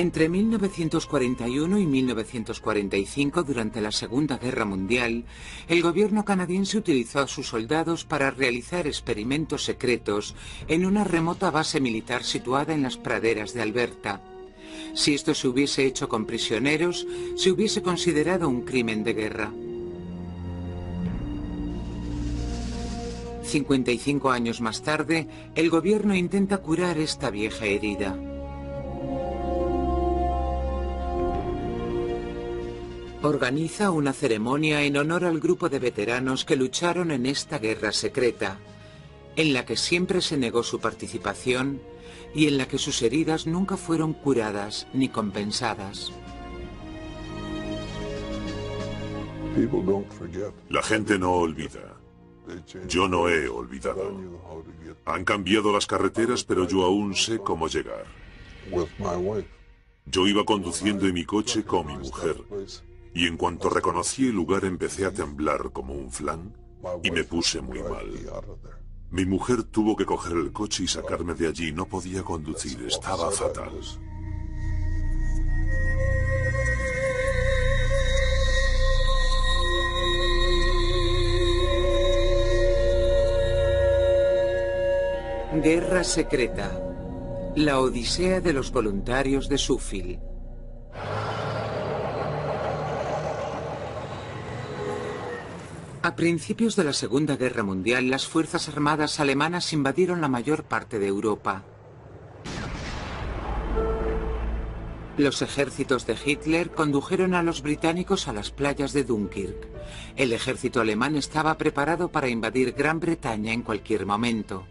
Entre 1941 y 1945, durante la Segunda Guerra Mundial, el gobierno canadiense utilizó a sus soldados para realizar experimentos secretos en una remota base militar situada en las praderas de Alberta. Si esto se hubiese hecho con prisioneros, se hubiese considerado un crimen de guerra. 55 años más tarde, el gobierno intenta curar esta vieja herida. Organiza una ceremonia en honor al grupo de veteranos que lucharon en esta guerra secreta, en la que siempre se negó su participación y en la que sus heridas nunca fueron curadas ni compensadas. La gente no olvida. Yo no he olvidado. Han cambiado las carreteras, pero yo aún sé cómo llegar. Yo iba conduciendo en mi coche con mi mujer, y en cuanto reconocí el lugar empecé a temblar como un flan y me puse muy mal. Mi mujer tuvo que coger el coche y sacarme de allí. No podía conducir, estaba fatal. Guerra secreta. La odisea de los voluntarios de Shuffield. A principios de la Segunda Guerra Mundial, las fuerzas armadas alemanas invadieron la mayor parte de Europa. Los ejércitos de Hitler condujeron a los británicos a las playas de Dunkirk. El ejército alemán estaba preparado para invadir Gran Bretaña en cualquier momento.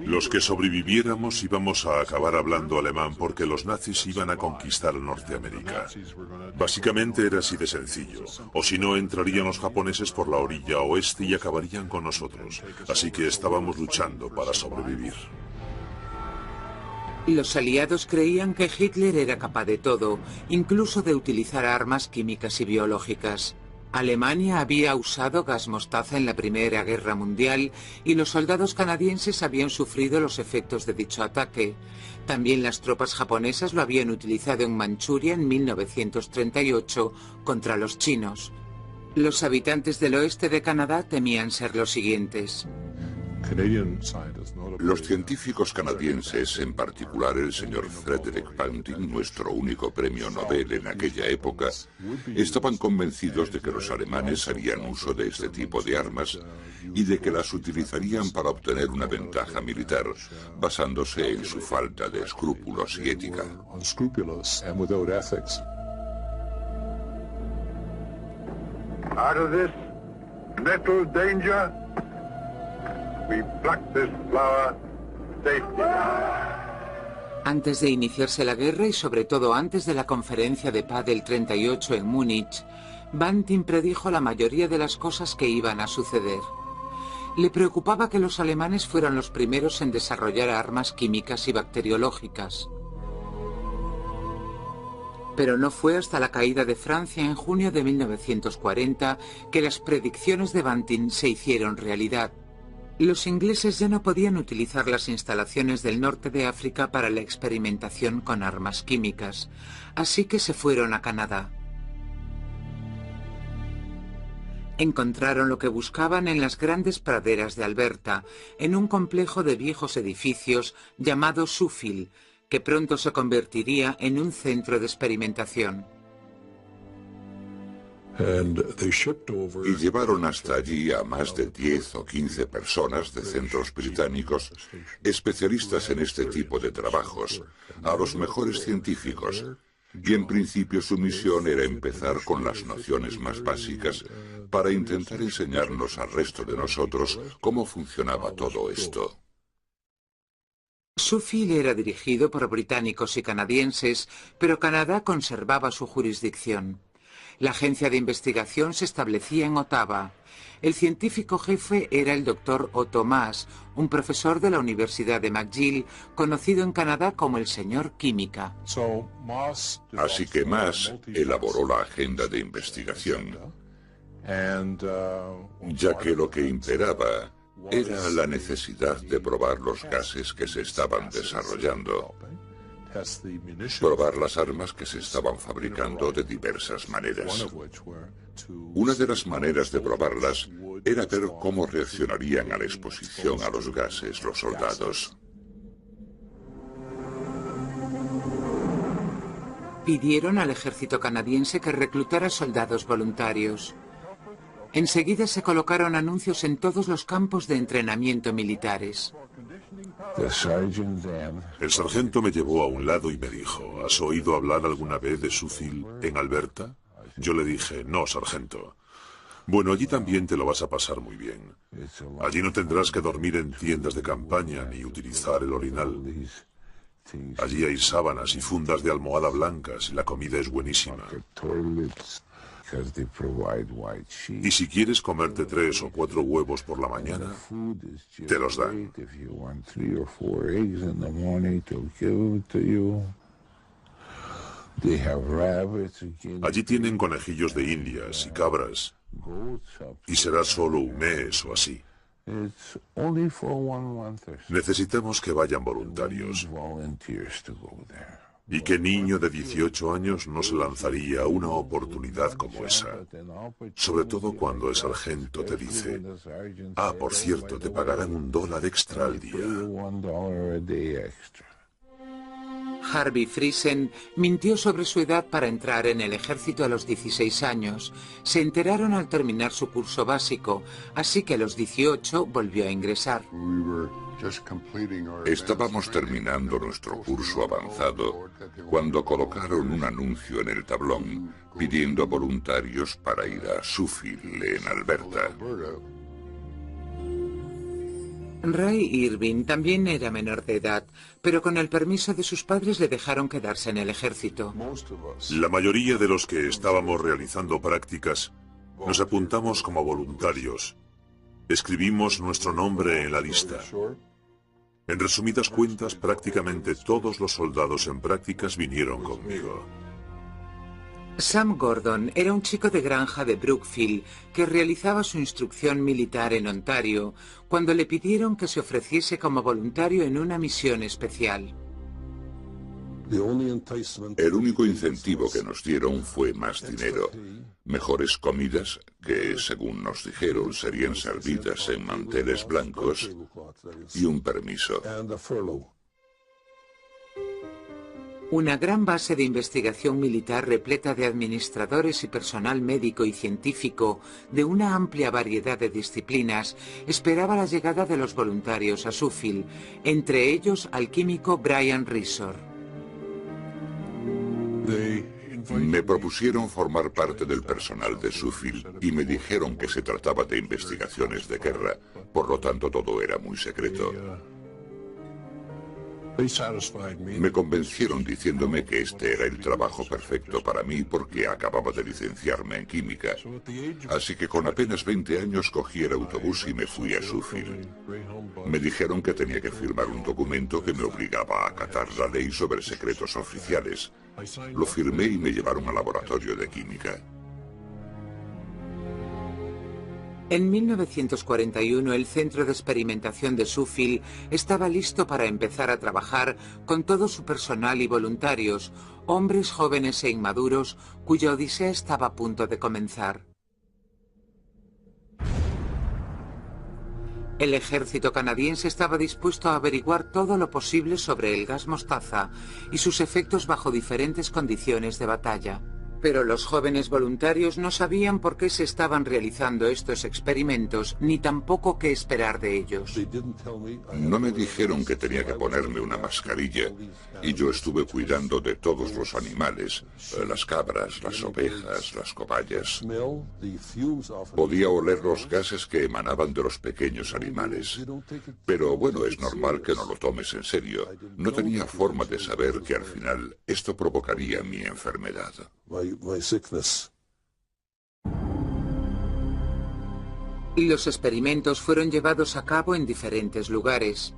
Los que sobreviviéramos íbamos a acabar hablando alemán porque los nazis iban a conquistar Norteamérica. Básicamente era así de sencillo. O si no, entrarían los japoneses por la orilla oeste y acabarían con nosotros. Así que estábamos luchando para sobrevivir. Los aliados creían que Hitler era capaz de todo, incluso de utilizar armas químicas y biológicas. Alemania había usado gas mostaza en la Primera Guerra Mundial y los soldados canadienses habían sufrido los efectos de dicho ataque. También las tropas japonesas lo habían utilizado en Manchuria en 1938 contra los chinos. Los habitantes del oeste de Canadá temían ser los siguientes. Los científicos canadienses, en particular el señor Frederick Banting, nuestro único premio Nobel en aquella época, estaban convencidos de que los alemanes harían uso de este tipo de armas y de que las utilizarían para obtener una ventaja militar, basándose en su falta de escrúpulos y ética. Out of this metal danger, we pluck this flower safety. Antes de iniciarse la guerra y sobre todo antes de la conferencia de paz del 38 en Múnich, Banting predijo la mayoría de las cosas que iban a suceder. Le preocupaba que los alemanes fueran los primeros en desarrollar armas químicas y bacteriológicas. Pero no fue hasta la caída de Francia en junio de 1940 que las predicciones de Banting se hicieron realidad. Los ingleses ya no podían utilizar las instalaciones del norte de África para la experimentación con armas químicas, así que se fueron a Canadá. Encontraron lo que buscaban en las grandes praderas de Alberta, en un complejo de viejos edificios llamado Shuffield, que pronto se convertiría en un centro de experimentación. Y llevaron hasta allí a más de 10 o 15 personas de centros británicos, especialistas en este tipo de trabajos, a los mejores científicos. Y en principio su misión era empezar con las nociones más básicas para intentar enseñarnos al resto de nosotros cómo funcionaba todo esto. Shuffield era dirigido por británicos y canadienses, pero Canadá conservaba su jurisdicción. La agencia de investigación se establecía en Ottawa. El científico jefe era el Dr. Otto Maas, un profesor de la Universidad de McGill, conocido en Canadá como el señor Química. Así que Maas elaboró la agenda de investigación, ya que lo que imperaba era la necesidad de probar los gases que se estaban desarrollando. probar las armas que se estaban fabricando de diversas maneras. Una de las maneras de probarlas era ver cómo reaccionarían a la exposición a los gases los soldados. Pidieron al ejército canadiense que reclutara soldados voluntarios. Enseguida se colocaron anuncios en todos los campos de entrenamiento militares. El sargento me llevó a un lado y me dijo, ¿has oído hablar alguna vez de Suffield en Alberta? Yo le dije, no, sargento. Bueno, allí también te lo vas a pasar muy bien. Allí no tendrás que dormir en tiendas de campaña ni utilizar el orinal. Allí hay sábanas y fundas de almohada blancas y la comida es buenísima. Y si quieres comerte 3 o 4 huevos por la mañana, te los dan. Allí tienen conejillos de indias y cabras, y será solo un mes o así. Necesitamos que vayan voluntarios. ¿Y qué niño de 18 años no se lanzaría a una oportunidad como esa? Sobre todo cuando el sargento te dice, ah, por cierto, te pagarán $1 extra al día. Harvey Friesen mintió sobre su edad para entrar en el ejército a los 16 años. Se enteraron al terminar su curso básico, así que a los 18 volvió a ingresar. Estábamos terminando nuestro curso avanzado cuando colocaron un anuncio en el tablón pidiendo voluntarios para ir a Suffield, en Alberta. Ray Irving también era menor de edad, pero con el permiso de sus padres le dejaron quedarse en el ejército. La mayoría de los que estábamos realizando prácticas nos apuntamos como voluntarios. Escribimos nuestro nombre en la lista. En resumidas cuentas, prácticamente todos los soldados en prácticas vinieron conmigo. Sam Gordon era un chico de granja de Brookfield que realizaba su instrucción militar en Ontario cuando le pidieron que se ofreciese como voluntario en una misión especial. El único incentivo que nos dieron fue más dinero, mejores comidas que, según nos dijeron, serían servidas en manteles blancos y un permiso. Una gran base de investigación militar repleta de administradores y personal médico y científico de una amplia variedad de disciplinas esperaba la llegada de los voluntarios a Suffield, entre ellos al químico Brian Risor. Me propusieron formar parte del personal de Suffield y me dijeron que se trataba de investigaciones de guerra, por lo tanto todo era muy secreto. Me convencieron diciéndome que este era el trabajo perfecto para mí porque acababa de licenciarme en química. Así que con apenas 20 años cogí el autobús y me fui a Suffield. Me dijeron que tenía que firmar un documento que me obligaba a acatar la ley sobre secretos oficiales. Lo firmé y me llevaron al laboratorio de química. En 1941 el centro de experimentación de Suffield estaba listo para empezar a trabajar con todo su personal y voluntarios, hombres jóvenes e inmaduros cuya odisea estaba a punto de comenzar. El ejército canadiense estaba dispuesto a averiguar todo lo posible sobre el gas mostaza y sus efectos bajo diferentes condiciones de batalla. Pero los jóvenes voluntarios no sabían por qué se estaban realizando estos experimentos, ni tampoco qué esperar de ellos. No me dijeron que tenía que ponerme una mascarilla, y yo estuve cuidando de todos los animales, las cabras, las ovejas, las cobayas. Podía oler los gases que emanaban de los pequeños animales. Pero bueno, es normal que no lo tomes en serio. No tenía forma de saber que al final esto provocaría mi enfermedad. Los experimentos fueron llevados a cabo en diferentes lugares.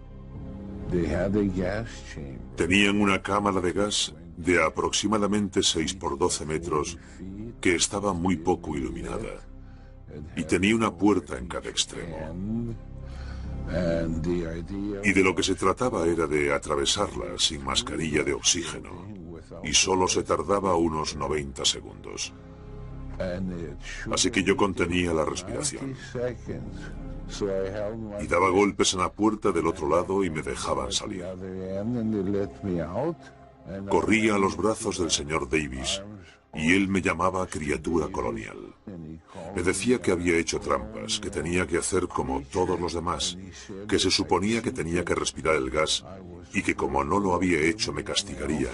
Tenían una cámara de gas de aproximadamente 6 por 12 metros que estaba muy poco iluminada y tenía una puerta en cada extremo. Y de lo que se trataba era de atravesarla sin mascarilla de oxígeno, y solo se tardaba unos 90 segundos. Así que yo contenía la respiración. Y daba golpes en la puerta del otro lado y me dejaban salir. Corría a los brazos del señor Davis y él me llamaba criatura colonial. Me decía que había hecho trampas, que tenía que hacer como todos los demás, que se suponía que tenía que respirar el gas y que como no lo había hecho me castigaría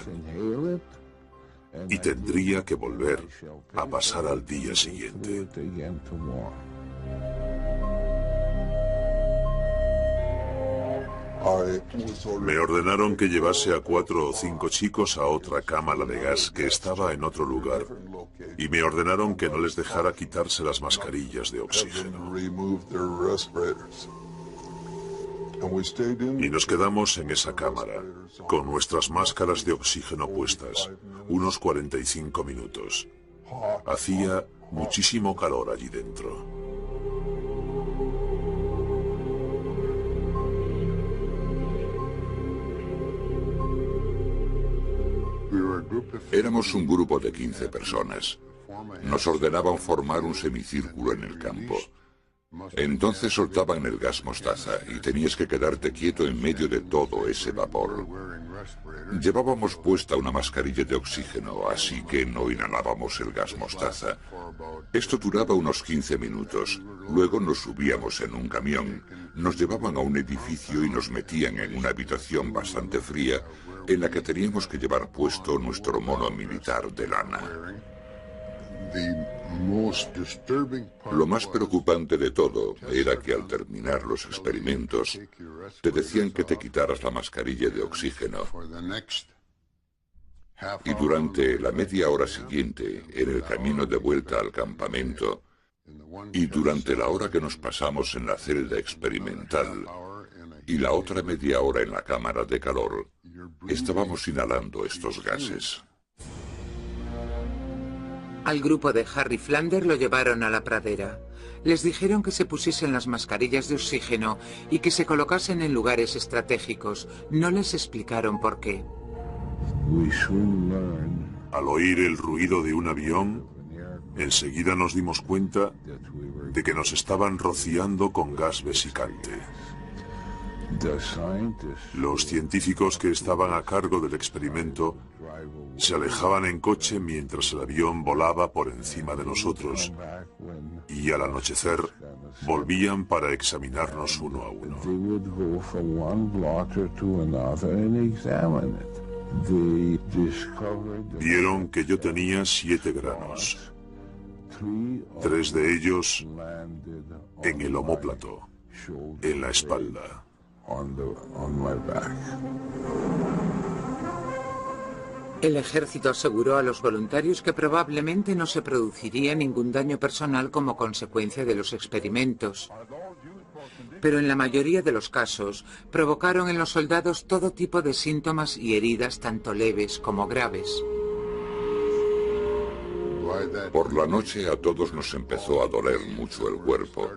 y tendría que volver a pasar al día siguiente. Me ordenaron que llevase a 4 o 5 chicos a otra cámara de gas que estaba en otro lugar y me ordenaron que no les dejara quitarse las mascarillas de oxígeno. Y nos quedamos en esa cámara, con nuestras máscaras de oxígeno puestas, unos 45 minutos. Hacía muchísimo calor allí dentro. Éramos un grupo de 15 personas. Nos ordenaban formar un semicírculo en el campo. Entonces soltaban el gas mostaza y tenías que quedarte quieto en medio de todo ese vapor. Llevábamos puesta una mascarilla de oxígeno, así que no inhalábamos el gas mostaza. Esto duraba unos 15 minutos. Luego nos subíamos en un camión, nos llevaban a un edificio y nos metían en una habitación bastante fría en la que teníamos que llevar puesto nuestro mono militar de lana. Lo más preocupante de todo era que al terminar los experimentos te decían que te quitaras la mascarilla de oxígeno. Y durante la media hora siguiente, en el camino de vuelta al campamento, y durante la hora que nos pasamos en la celda experimental, y la otra media hora en la cámara de calor, estábamos inhalando estos gases. Al grupo de Harry Flander lo llevaron a la pradera. Les dijeron que se pusiesen las mascarillas de oxígeno y que se colocasen en lugares estratégicos. No les explicaron por qué. Al oír el ruido de un avión, enseguida nos dimos cuenta de que nos estaban rociando con gas vesicante. Los científicos que estaban a cargo del experimento se alejaban en coche mientras el avión volaba por encima de nosotros y al anochecer volvían para examinarnos uno a uno. Vieron que yo tenía 7 granos, 3 de ellos en el omóplato, en la espalda. El ejército aseguró a los voluntarios que probablemente no se produciría ningún daño personal como consecuencia de los experimentos. Pero en la mayoría de los casos provocaron en los soldados todo tipo de síntomas y heridas tanto leves como graves. Por la noche a todos nos empezó a doler mucho el cuerpo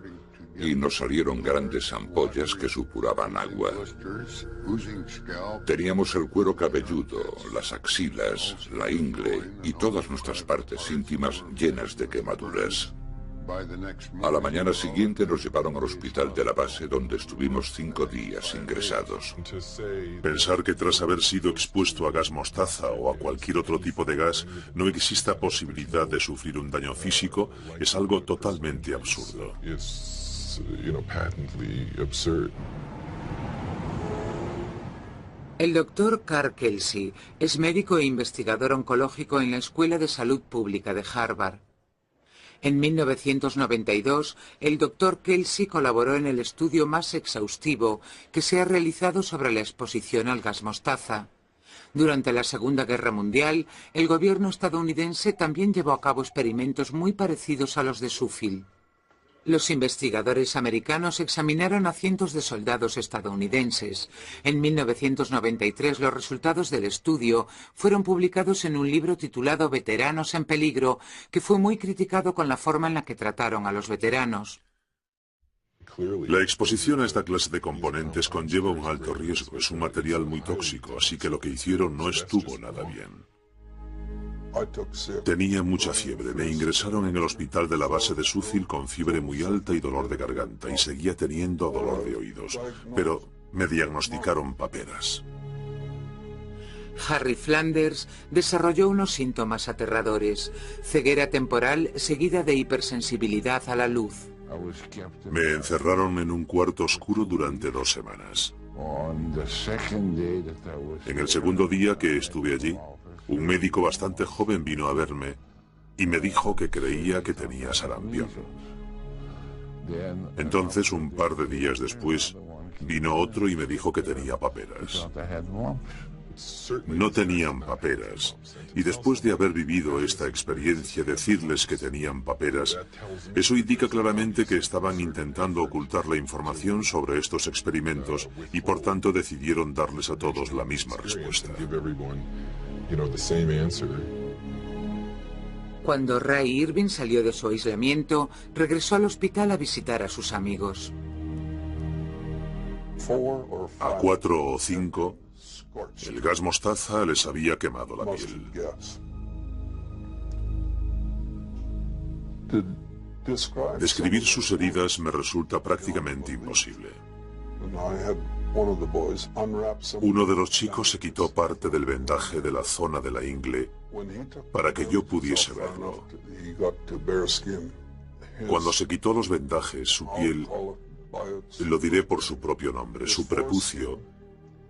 y nos salieron grandes ampollas que supuraban agua. Teníamos el cuero cabelludo, las axilas, la ingle y todas nuestras partes íntimas llenas de quemaduras. A la mañana siguiente nos llevaron al hospital de la base donde estuvimos 5 días ingresados. Pensar que tras haber sido expuesto a gas mostaza o a cualquier otro tipo de gas no exista posibilidad de sufrir un daño físico es algo totalmente absurdo. El doctor Carl Kelsey es médico e investigador oncológico en la Escuela de Salud Pública de Harvard. En 1992, el doctor Kelsey colaboró en el estudio más exhaustivo que se ha realizado sobre la exposición al gas mostaza. Durante la Segunda Guerra Mundial, el gobierno estadounidense también llevó a cabo experimentos muy parecidos a los de Suffield. Los investigadores americanos examinaron a cientos de soldados estadounidenses. En 1993 los resultados del estudio fueron publicados en un libro titulado Veteranos en peligro, que fue muy criticado con la forma en la que trataron a los veteranos. La exposición a esta clase de componentes conlleva un alto riesgo. Es un material muy tóxico, así que lo que hicieron no estuvo nada bien. Tenía mucha fiebre. Me ingresaron en el hospital de la base de Sheffield con fiebre muy alta y dolor de garganta, y seguía teniendo dolor de oídos. Pero me diagnosticaron paperas. Harry Flanders desarrolló unos síntomas aterradores: ceguera temporal seguida de hipersensibilidad a la luz. Me encerraron en un cuarto oscuro durante 2 semanas. En el segundo día que estuve allí, un médico bastante joven vino a verme y me dijo que creía que tenía sarampión. Entonces, un par de días después, vino otro y me dijo que tenía paperas. No tenían paperas, y después de haber vivido esta experiencia, decirles que tenían paperas, eso indica claramente que estaban intentando ocultar la información sobre estos experimentos y por tanto decidieron darles a todos la misma respuesta. Cuando Ray Irving salió de su aislamiento, regresó al hospital a visitar a sus amigos. A 4 o 5, el gas mostaza les había quemado la piel. Describir sus heridas me resulta prácticamente imposible. Uno de los chicos se quitó parte del vendaje de la zona de la ingle para que yo pudiese verlo. Cuando se quitó los vendajes, su piel, lo diré por su propio nombre, su prepucio,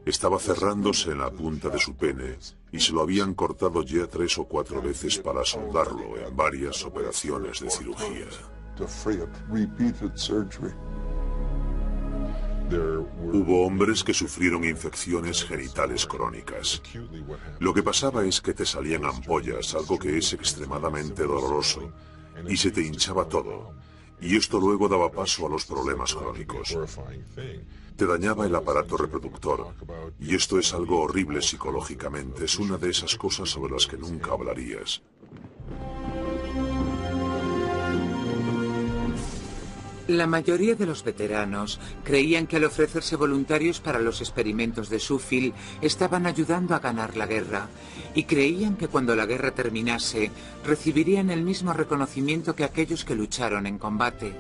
estaba cerrándose en la punta de su pene y se lo habían cortado ya 3 o 4 veces para soldarlo en varias operaciones de cirugía. Hubo hombres que sufrieron infecciones genitales crónicas. Lo que pasaba es que te salían ampollas, algo que es extremadamente doloroso, y se te hinchaba todo, y esto luego daba paso a los problemas crónicos. Te dañaba el aparato reproductor, y esto es algo horrible psicológicamente, es una de esas cosas sobre las que nunca hablarías. La mayoría de los veteranos creían que al ofrecerse voluntarios para los experimentos de Sheffield estaban ayudando a ganar la guerra, y creían que cuando la guerra terminase recibirían el mismo reconocimiento que aquellos que lucharon en combate.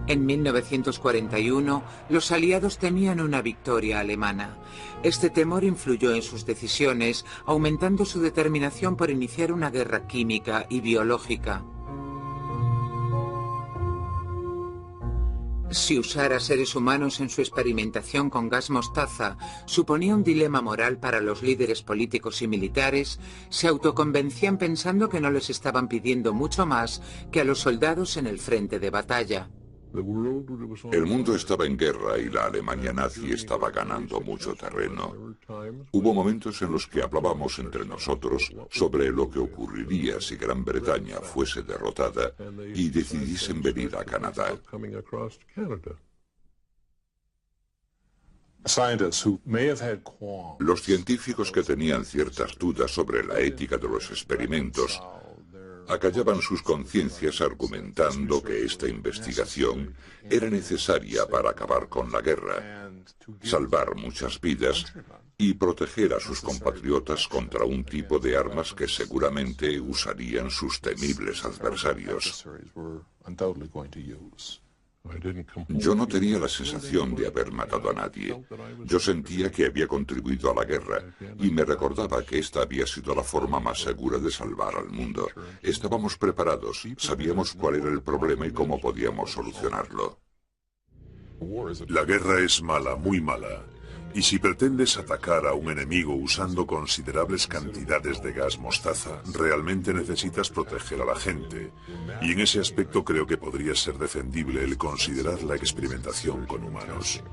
En 1941, los aliados temían una victoria alemana. Este temor influyó en sus decisiones, aumentando su determinación por iniciar una guerra química y biológica. Si usar a seres humanos en su experimentación con gas mostaza suponía un dilema moral para los líderes políticos y militares, se autoconvencían pensando que no les estaban pidiendo mucho más que a los soldados en el frente de batalla. El mundo estaba en guerra y la Alemania nazi estaba ganando mucho terreno. Hubo momentos en los que hablábamos entre nosotros sobre lo que ocurriría si Gran Bretaña fuese derrotada y decidiesen venir a Canadá. Los científicos que tenían ciertas dudas sobre la ética de los experimentos acallaban sus conciencias argumentando que esta investigación era necesaria para acabar con la guerra, salvar muchas vidas y proteger a sus compatriotas contra un tipo de armas que seguramente usarían sus temibles adversarios. Yo no tenía la sensación de haber matado a nadie. Yo sentía que había contribuido a la guerra y me recordaba que esta había sido la forma más segura de salvar al mundo. Estábamos preparados, sabíamos cuál era el problema y cómo podíamos solucionarlo. La guerra es mala, muy mala. Y si pretendes atacar a un enemigo usando considerables cantidades de gas mostaza, realmente necesitas proteger a la gente. Y en ese aspecto creo que podría ser defendible el considerar la experimentación con humanos.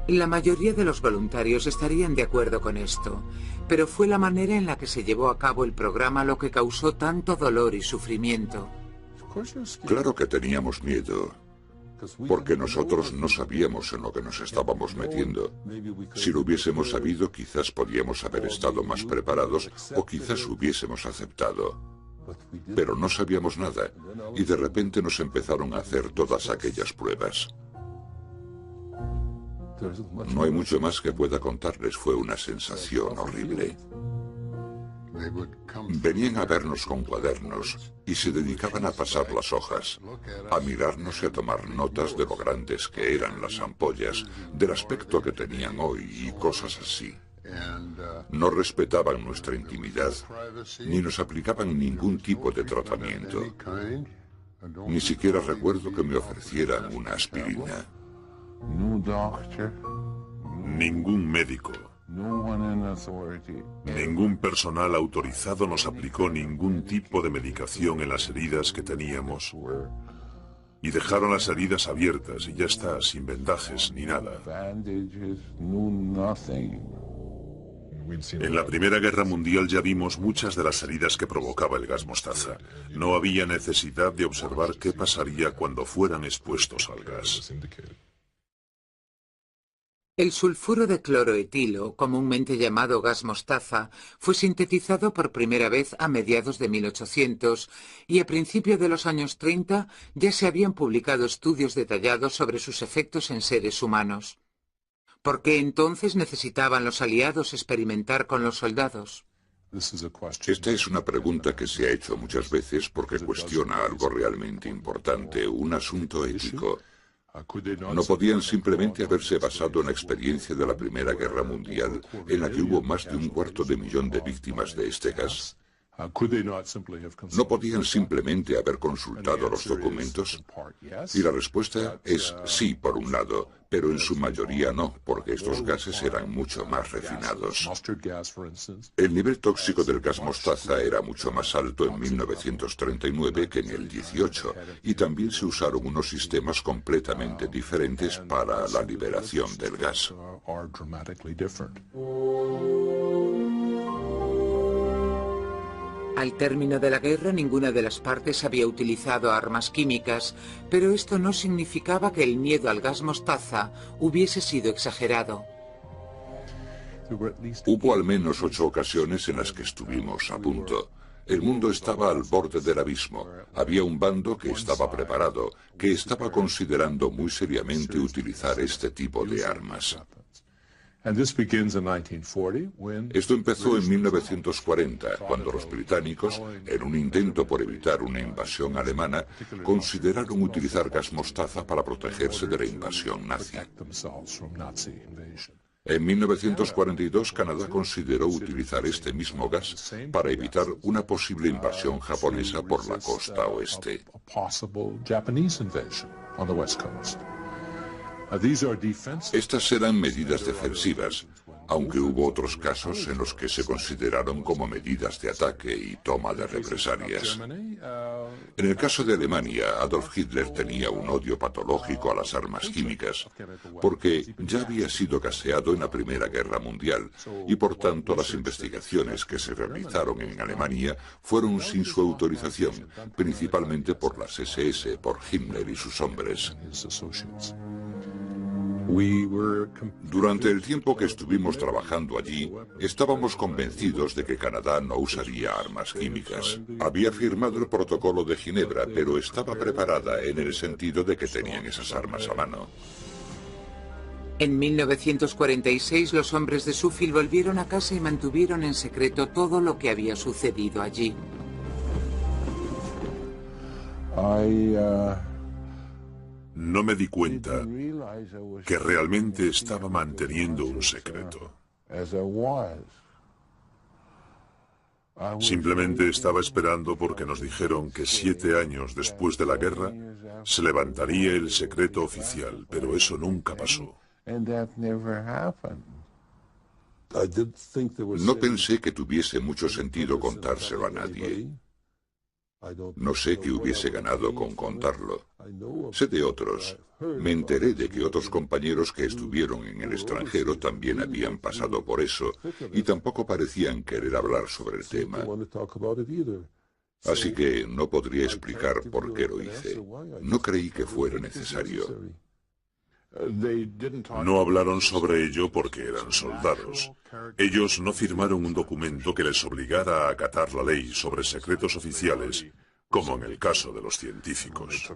La mayoría de los voluntarios estarían de acuerdo con esto, pero fue la manera en la que se llevó a cabo el programa lo que causó tanto dolor y sufrimiento. Claro que teníamos miedo. porque nosotros no sabíamos en lo que nos estábamos metiendo. Si lo hubiésemos sabido, quizás podíamos haber estado más preparados o quizás hubiésemos aceptado. Pero no sabíamos nada y de repente nos empezaron a hacer todas aquellas pruebas. No hay mucho más que pueda contarles, fue una sensación horrible. Venían a vernos con cuadernos y se dedicaban a pasar las hojas, a mirarnos y a tomar notas de lo grandes que eran las ampollas, del aspecto que tenían hoy y cosas así. No respetaban nuestra intimidad, ni nos aplicaban ningún tipo de tratamiento. Ni siquiera recuerdo que me ofrecieran una aspirina. Ningún médico, ningún personal autorizado nos aplicó ningún tipo de medicación en las heridas que teníamos. Y dejaron las heridas abiertas y ya está, sin vendajes ni nada. En la Primera Guerra Mundial ya vimos muchas de las heridas que provocaba el gas mostaza. No había necesidad de observar qué pasaría cuando fueran expuestos al gas. El sulfuro de cloroetilo, comúnmente llamado gas mostaza, fue sintetizado por primera vez a mediados de 1800 y a principios de los años 30 ya se habían publicado estudios detallados sobre sus efectos en seres humanos. ¿Por qué entonces necesitaban los aliados experimentar con los soldados? Esta es una pregunta que se ha hecho muchas veces porque cuestiona algo realmente importante, un asunto ético. ¿No podían simplemente haberse basado en la experiencia de la Primera Guerra Mundial, en la que hubo más de 250.000 de víctimas de este gas? ¿No podían simplemente haber consultado los documentos? Y la respuesta es sí, por un lado, pero en su mayoría no, porque estos gases eran mucho más refinados. El nivel tóxico del gas mostaza era mucho más alto en 1939 que en el 18, y también se usaron unos sistemas completamente diferentes para la liberación del gas. Al término de la guerra, ninguna de las partes había utilizado armas químicas, pero esto no significaba que el miedo al gas mostaza hubiese sido exagerado. Hubo al menos 8 ocasiones en las que estuvimos a punto. El mundo estaba al borde del abismo. Había un bando que estaba preparado, que estaba considerando muy seriamente utilizar este tipo de armas. Esto empezó en 1940, cuando los británicos, en un intento por evitar una invasión alemana, consideraron utilizar gas mostaza para protegerse de la invasión nazi. En 1942, Canadá consideró utilizar este mismo gas para evitar una posible invasión japonesa por la costa oeste. Estas eran medidas defensivas, aunque hubo otros casos en los que se consideraron como medidas de ataque y toma de represalias. En el caso de Alemania, Adolf Hitler tenía un odio patológico a las armas químicas, porque ya había sido gaseado en la Primera Guerra Mundial, y por tanto las investigaciones que se realizaron en Alemania fueron sin su autorización, principalmente por las SS, por Himmler y sus hombres. Durante el tiempo que estuvimos trabajando allí, estábamos convencidos de que Canadá no usaría armas químicas. Había firmado el Protocolo de Ginebra, pero estaba preparada en el sentido de que tenían esas armas a mano. En 1946 los hombres de Suffield volvieron a casa y mantuvieron en secreto todo lo que había sucedido allí. No me di cuenta que realmente estaba manteniendo un secreto. Simplemente estaba esperando porque nos dijeron que 7 años después de la guerra se levantaría el secreto oficial, pero eso nunca pasó. No pensé que tuviese mucho sentido contárselo a nadie. No sé qué hubiese ganado con contarlo. Sé de otros. Me enteré de que otros compañeros que estuvieron en el extranjero también habían pasado por eso y tampoco parecían querer hablar sobre el tema. Así que no podría explicar por qué lo hice. No creí que fuera necesario. No hablaron sobre ello porque eran soldados. Ellos no firmaron un documento que les obligara a acatar la ley sobre secretos oficiales, como en el caso de los científicos.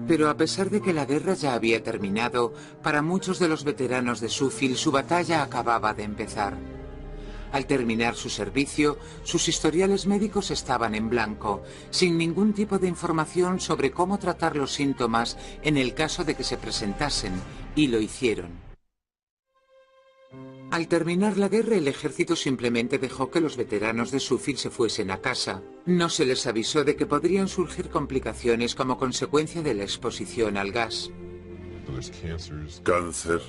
Pero a pesar de que la guerra ya había terminado, para muchos de los veteranos de Suffield su batalla acababa de empezar. Al terminar su servicio, sus historiales médicos estaban en blanco, sin ningún tipo de información sobre cómo tratar los síntomas en el caso de que se presentasen, y lo hicieron. Al terminar la guerra, el ejército simplemente dejó que los veteranos de Suffield se fuesen a casa. No se les avisó de que podrían surgir complicaciones como consecuencia de la exposición al gas. Cáncer,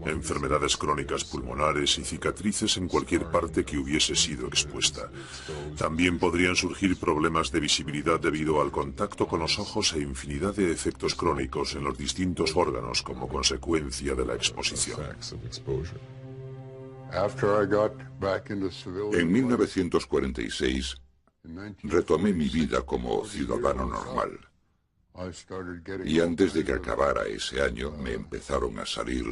enfermedades crónicas pulmonares y cicatrices en cualquier parte que hubiese sido expuesta. También podrían surgir problemas de visibilidad debido al contacto con los ojos e infinidad de efectos crónicos en los distintos órganos como consecuencia de la exposición. En 1946, retomé mi vida como ciudadano normal. Y antes de que acabara ese año, me empezaron a salir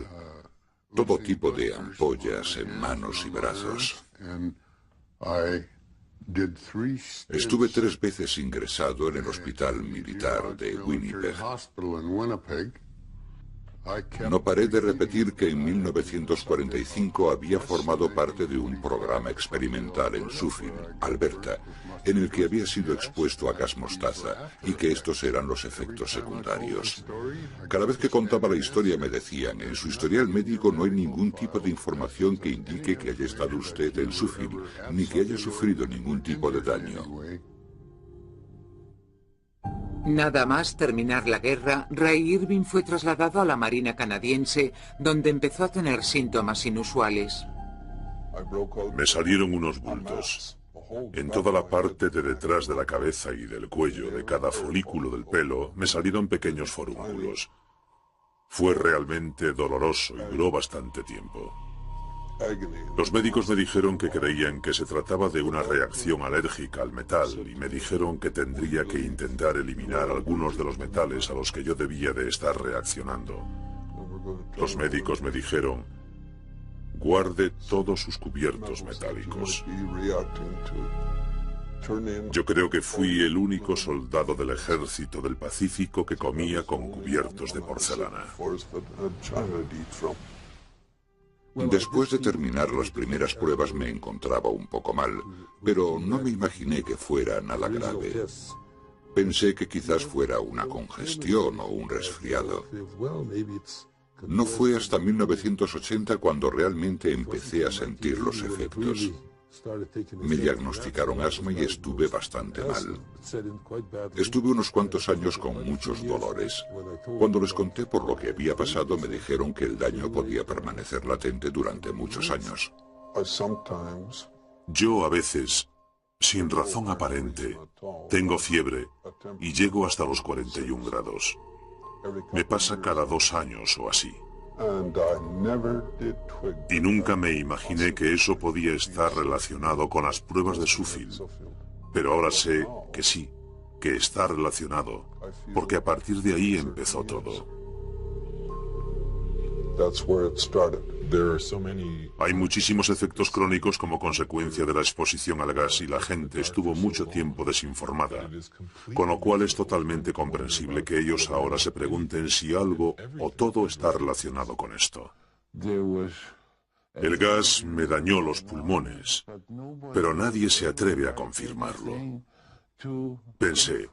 todo tipo de ampollas en manos y brazos. Estuve 3 veces ingresado en el hospital militar de Winnipeg. No paré de repetir que en 1945 había formado parte de un programa experimental en Suffield, Alberta, en el que había sido expuesto a gas mostaza y que estos eran los efectos secundarios. Cada vez que contaba la historia me decían, en su historial médico no hay ningún tipo de información que indique que haya estado usted en Suffield, ni que haya sufrido ningún tipo de daño. Nada más terminar la guerra, Ray Irving fue trasladado a la Marina canadiense, donde empezó a tener síntomas inusuales. Me salieron unos bultos. En toda la parte de detrás de la cabeza y del cuello de cada folículo del pelo me salieron pequeños forúnculos. Fue realmente doloroso y duró bastante tiempo. Los médicos me dijeron que creían que se trataba de una reacción alérgica al metal y me dijeron que tendría que intentar eliminar algunos de los metales a los que yo debía de estar reaccionando. Los médicos me dijeron, guarde todos sus cubiertos metálicos. Yo creo que fui el único soldado del ejército del Pacífico que comía con cubiertos de porcelana. Después de terminar las primeras pruebas me encontraba un poco mal, pero no me imaginé que fuera nada grave. Pensé que quizás fuera una congestión o un resfriado. No fue hasta 1980 cuando realmente empecé a sentir los efectos. Me diagnosticaron asma y estuve bastante mal. Estuve unos cuantos años con muchos dolores. Cuando les conté por lo que había pasado, me dijeron que el daño podía permanecer latente durante muchos años. Yo a veces, sin razón aparente, tengo fiebre y llego hasta los 41 grados. Me pasa cada 2 años o así. Y nunca me imaginé que eso podía estar relacionado con las pruebas de Suffield. Pero ahora sé que sí, que está relacionado, porque a partir de ahí empezó todo. Hay muchísimos efectos crónicos como consecuencia de la exposición al gas y la gente estuvo mucho tiempo desinformada, con lo cual es totalmente comprensible que ellos ahora se pregunten si algo o todo está relacionado con esto. El gas me dañó los pulmones, pero nadie se atreve a confirmarlo. Pensé,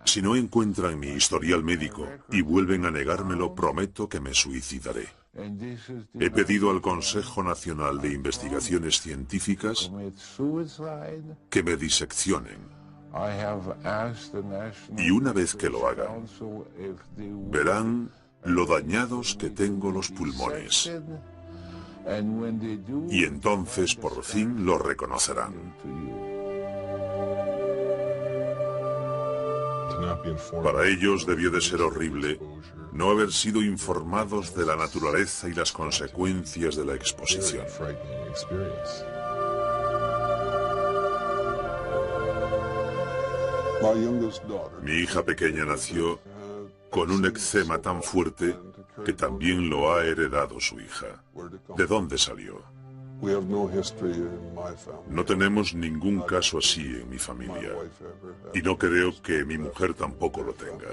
si no encuentran mi historial médico y vuelven a negármelo, prometo que me suicidaré. He pedido al Consejo Nacional de Investigaciones Científicas que me diseccionen. Y una vez que lo hagan, verán lo dañados que tengo los pulmones. Y entonces por fin lo reconocerán. Para ellos debió de ser horrible no haber sido informados de la naturaleza y las consecuencias de la exposición. Mi hija pequeña nació con un eczema tan fuerte que también lo ha heredado su hija. ¿De dónde salió? No tenemos ningún caso así en mi familia, y no creo que mi mujer tampoco lo tenga.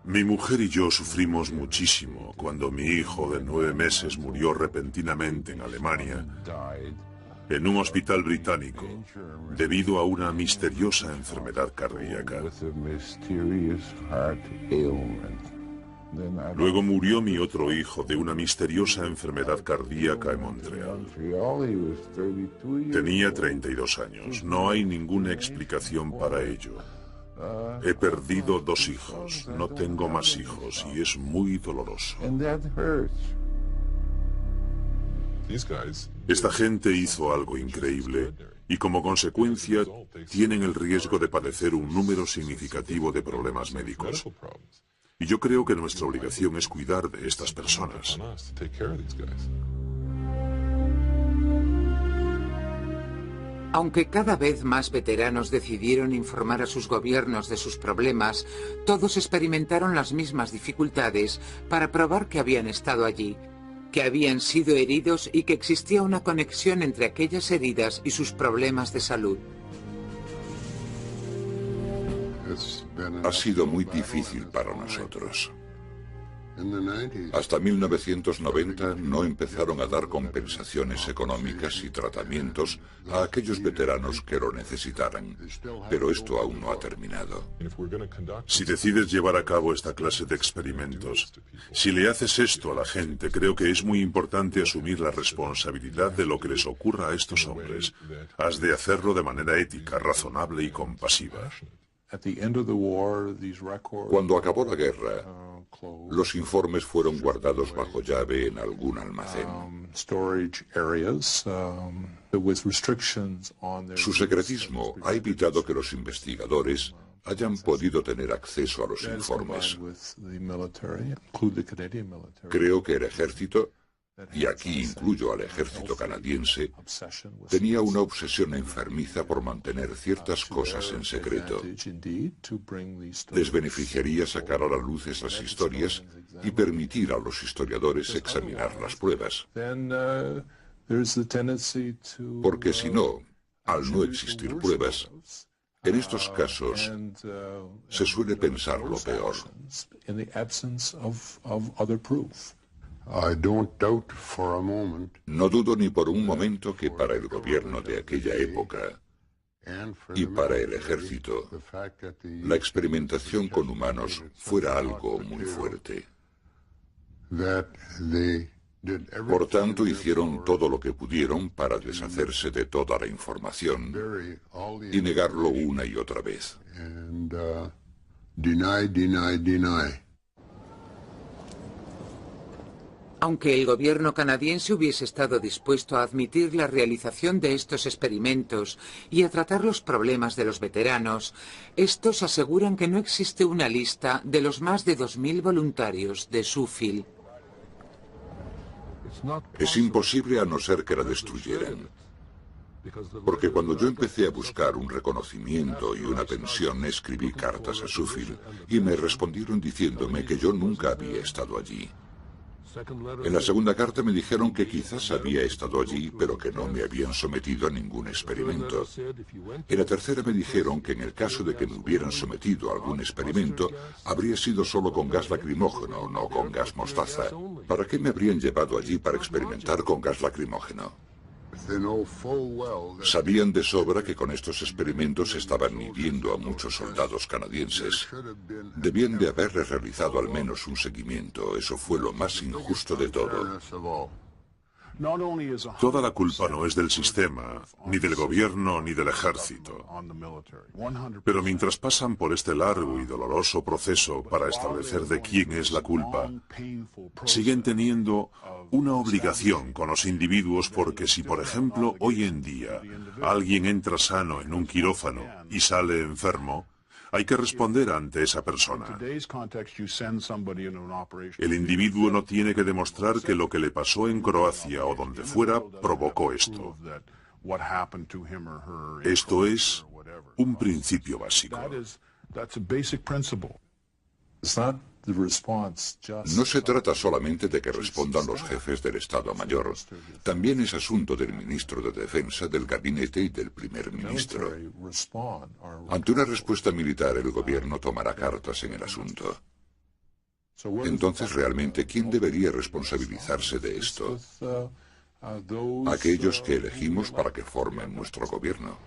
Mi mujer y yo sufrimos muchísimo cuando mi hijo de 9 meses murió repentinamente en Alemania, en un hospital británico, debido a una misteriosa enfermedad cardíaca. Luego murió mi otro hijo de una misteriosa enfermedad cardíaca en Montreal. Tenía 32 años. No hay ninguna explicación para ello. He perdido 2 hijos. No tengo más hijos y es muy doloroso. Esta gente hizo algo increíble y como consecuencia tienen el riesgo de padecer un número significativo de problemas médicos. Y yo creo que nuestra obligación es cuidar de estas personas. Aunque cada vez más veteranos decidieron informar a sus gobiernos de sus problemas, todos experimentaron las mismas dificultades para probar que habían estado allí, que habían sido heridos y que existía una conexión entre aquellas heridas y sus problemas de salud. Ha sido muy difícil para nosotros. Hasta 1990 no empezaron a dar compensaciones económicas y tratamientos a aquellos veteranos que lo necesitaran, pero esto aún no ha terminado. Si decides llevar a cabo esta clase de experimentos, si le haces esto a la gente, creo que es muy importante asumir la responsabilidad de lo que les ocurra a estos hombres. Has de hacerlo de manera ética, razonable y compasiva. Cuando acabó la guerra, los informes fueron guardados bajo llave en algún almacén. Su secretismo ha evitado que los investigadores hayan podido tener acceso a los informes. Creo que el ejército, y aquí incluyo al ejército canadiense, tenía una obsesión enfermiza por mantener ciertas cosas en secreto. Les beneficiaría sacar a la luz esas historias y permitir a los historiadores examinar las pruebas. Porque si no, al no existir pruebas, en estos casos se suele pensar lo peor. No dudo ni por un momento que para el gobierno de aquella época y para el ejército, la experimentación con humanos fuera algo muy fuerte. Por tanto, hicieron todo lo que pudieron para deshacerse de toda la información y negarlo una y otra vez. Aunque el gobierno canadiense hubiese estado dispuesto a admitir la realización de estos experimentos y a tratar los problemas de los veteranos, estos aseguran que no existe una lista de los más de 2000 voluntarios de Suffield. Es imposible a no ser que la destruyeran. Porque cuando yo empecé a buscar un reconocimiento y una pensión, escribí cartas a Suffield y me respondieron diciéndome que yo nunca había estado allí. En la segunda carta me dijeron que quizás había estado allí, pero que no me habían sometido a ningún experimento. En la tercera me dijeron que en el caso de que me hubieran sometido a algún experimento, habría sido solo con gas lacrimógeno, no con gas mostaza. ¿Para qué me habrían llevado allí para experimentar con gas lacrimógeno? Sabían de sobra que con estos experimentos estaban midiendo a muchos soldados canadienses. Debían de haberles realizado al menos un seguimiento. Eso fue lo más injusto de todo. Toda la culpa no es del sistema, ni del gobierno, ni del ejército. Pero mientras pasan por este largo y doloroso proceso para establecer de quién es la culpa, siguen teniendo una obligación con los individuos porque si, por ejemplo, hoy en día alguien entra sano en un quirófano y sale enfermo, hay que responder ante esa persona. El individuo no tiene que demostrar que lo que le pasó en Croacia o donde fuera provocó esto. Esto es un principio básico. No se trata solamente de que respondan los jefes del Estado Mayor. También es asunto del ministro de Defensa, del gabinete y del primer ministro. Ante una respuesta militar, el gobierno tomará cartas en el asunto. Entonces, realmente, ¿quién debería responsabilizarse de esto? Aquellos que elegimos para que formen nuestro gobierno.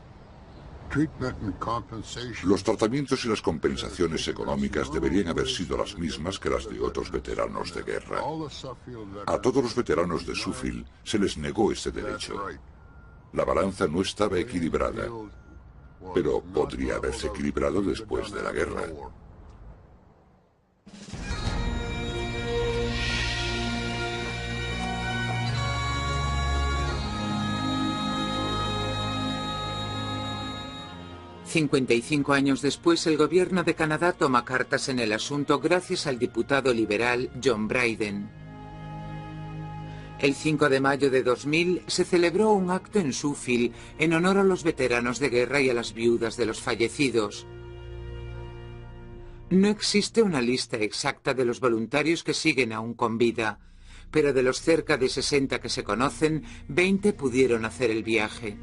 Los tratamientos y las compensaciones económicas deberían haber sido las mismas que las de otros veteranos de guerra. A todos los veteranos de Suffield se les negó este derecho. La balanza no estaba equilibrada, pero podría haberse equilibrado después de la guerra. «55 años después, el gobierno de Canadá toma cartas en el asunto gracias al diputado liberal John Bryden. El 5 de mayo de 2000 se celebró un acto en Suffield en honor a los veteranos de guerra y a las viudas de los fallecidos. No existe una lista exacta de los voluntarios que siguen aún con vida, pero de los cerca de 60 que se conocen, 20 pudieron hacer el viaje.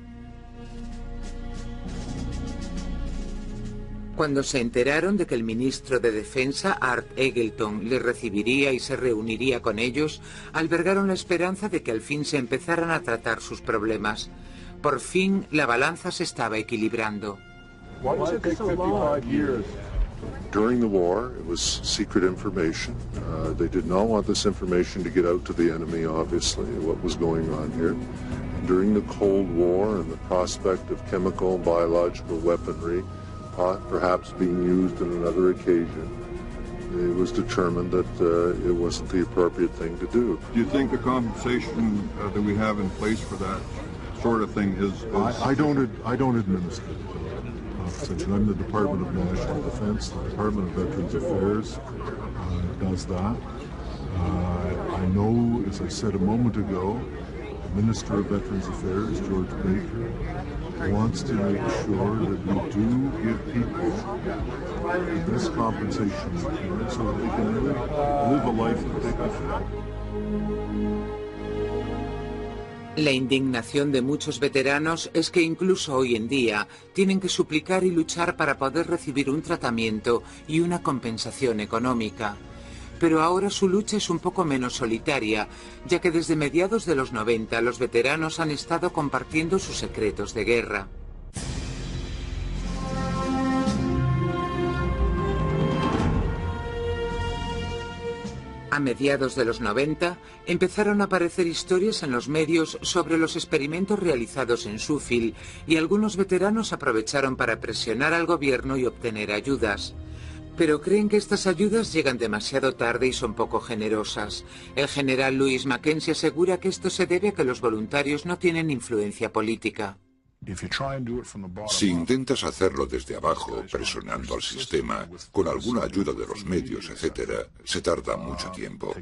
Cuando se enteraron de que el ministro de Defensa, Art Eggleton, les recibiría y se reuniría con ellos, albergaron la esperanza de que al fin se empezaran a tratar sus problemas. Por fin, la balanza se estaba equilibrando. During the war, it was secret information. They did not want this information to get out to the enemy, obviously, what was going on here. During the Cold War and the prospect of chemical and biological weaponry perhaps being used in another occasion, it was determined that it wasn't the appropriate thing to do. Do you think the compensation that we have in place for that sort of thing is... I don't administer compensation. I'm the Department of National Defense. The Department of Veterans Affairs does that. I know, as I said a moment ago, the Minister of Veterans Affairs, George Baker, wants to make sure that we do give people the best compensation we can so that they can live a life of dignity. La indignación de muchos veteranos es que incluso hoy en día tienen que suplicar y luchar para poder recibir un tratamiento y una compensación económica. Pero ahora su lucha es un poco menos solitaria, ya que desde mediados de los 90 los veteranos han estado compartiendo sus secretos de guerra. A mediados de los 90 empezaron a aparecer historias en los medios sobre los experimentos realizados en Suffield y algunos veteranos aprovecharon para presionar al gobierno y obtener ayudas. Pero creen que estas ayudas llegan demasiado tarde y son poco generosas. El general Louis Mackenzie asegura que esto se debe a que los voluntarios no tienen influencia política. Si intentas hacerlo desde abajo, presionando al sistema, con alguna ayuda de los medios, etc., se tarda mucho tiempo.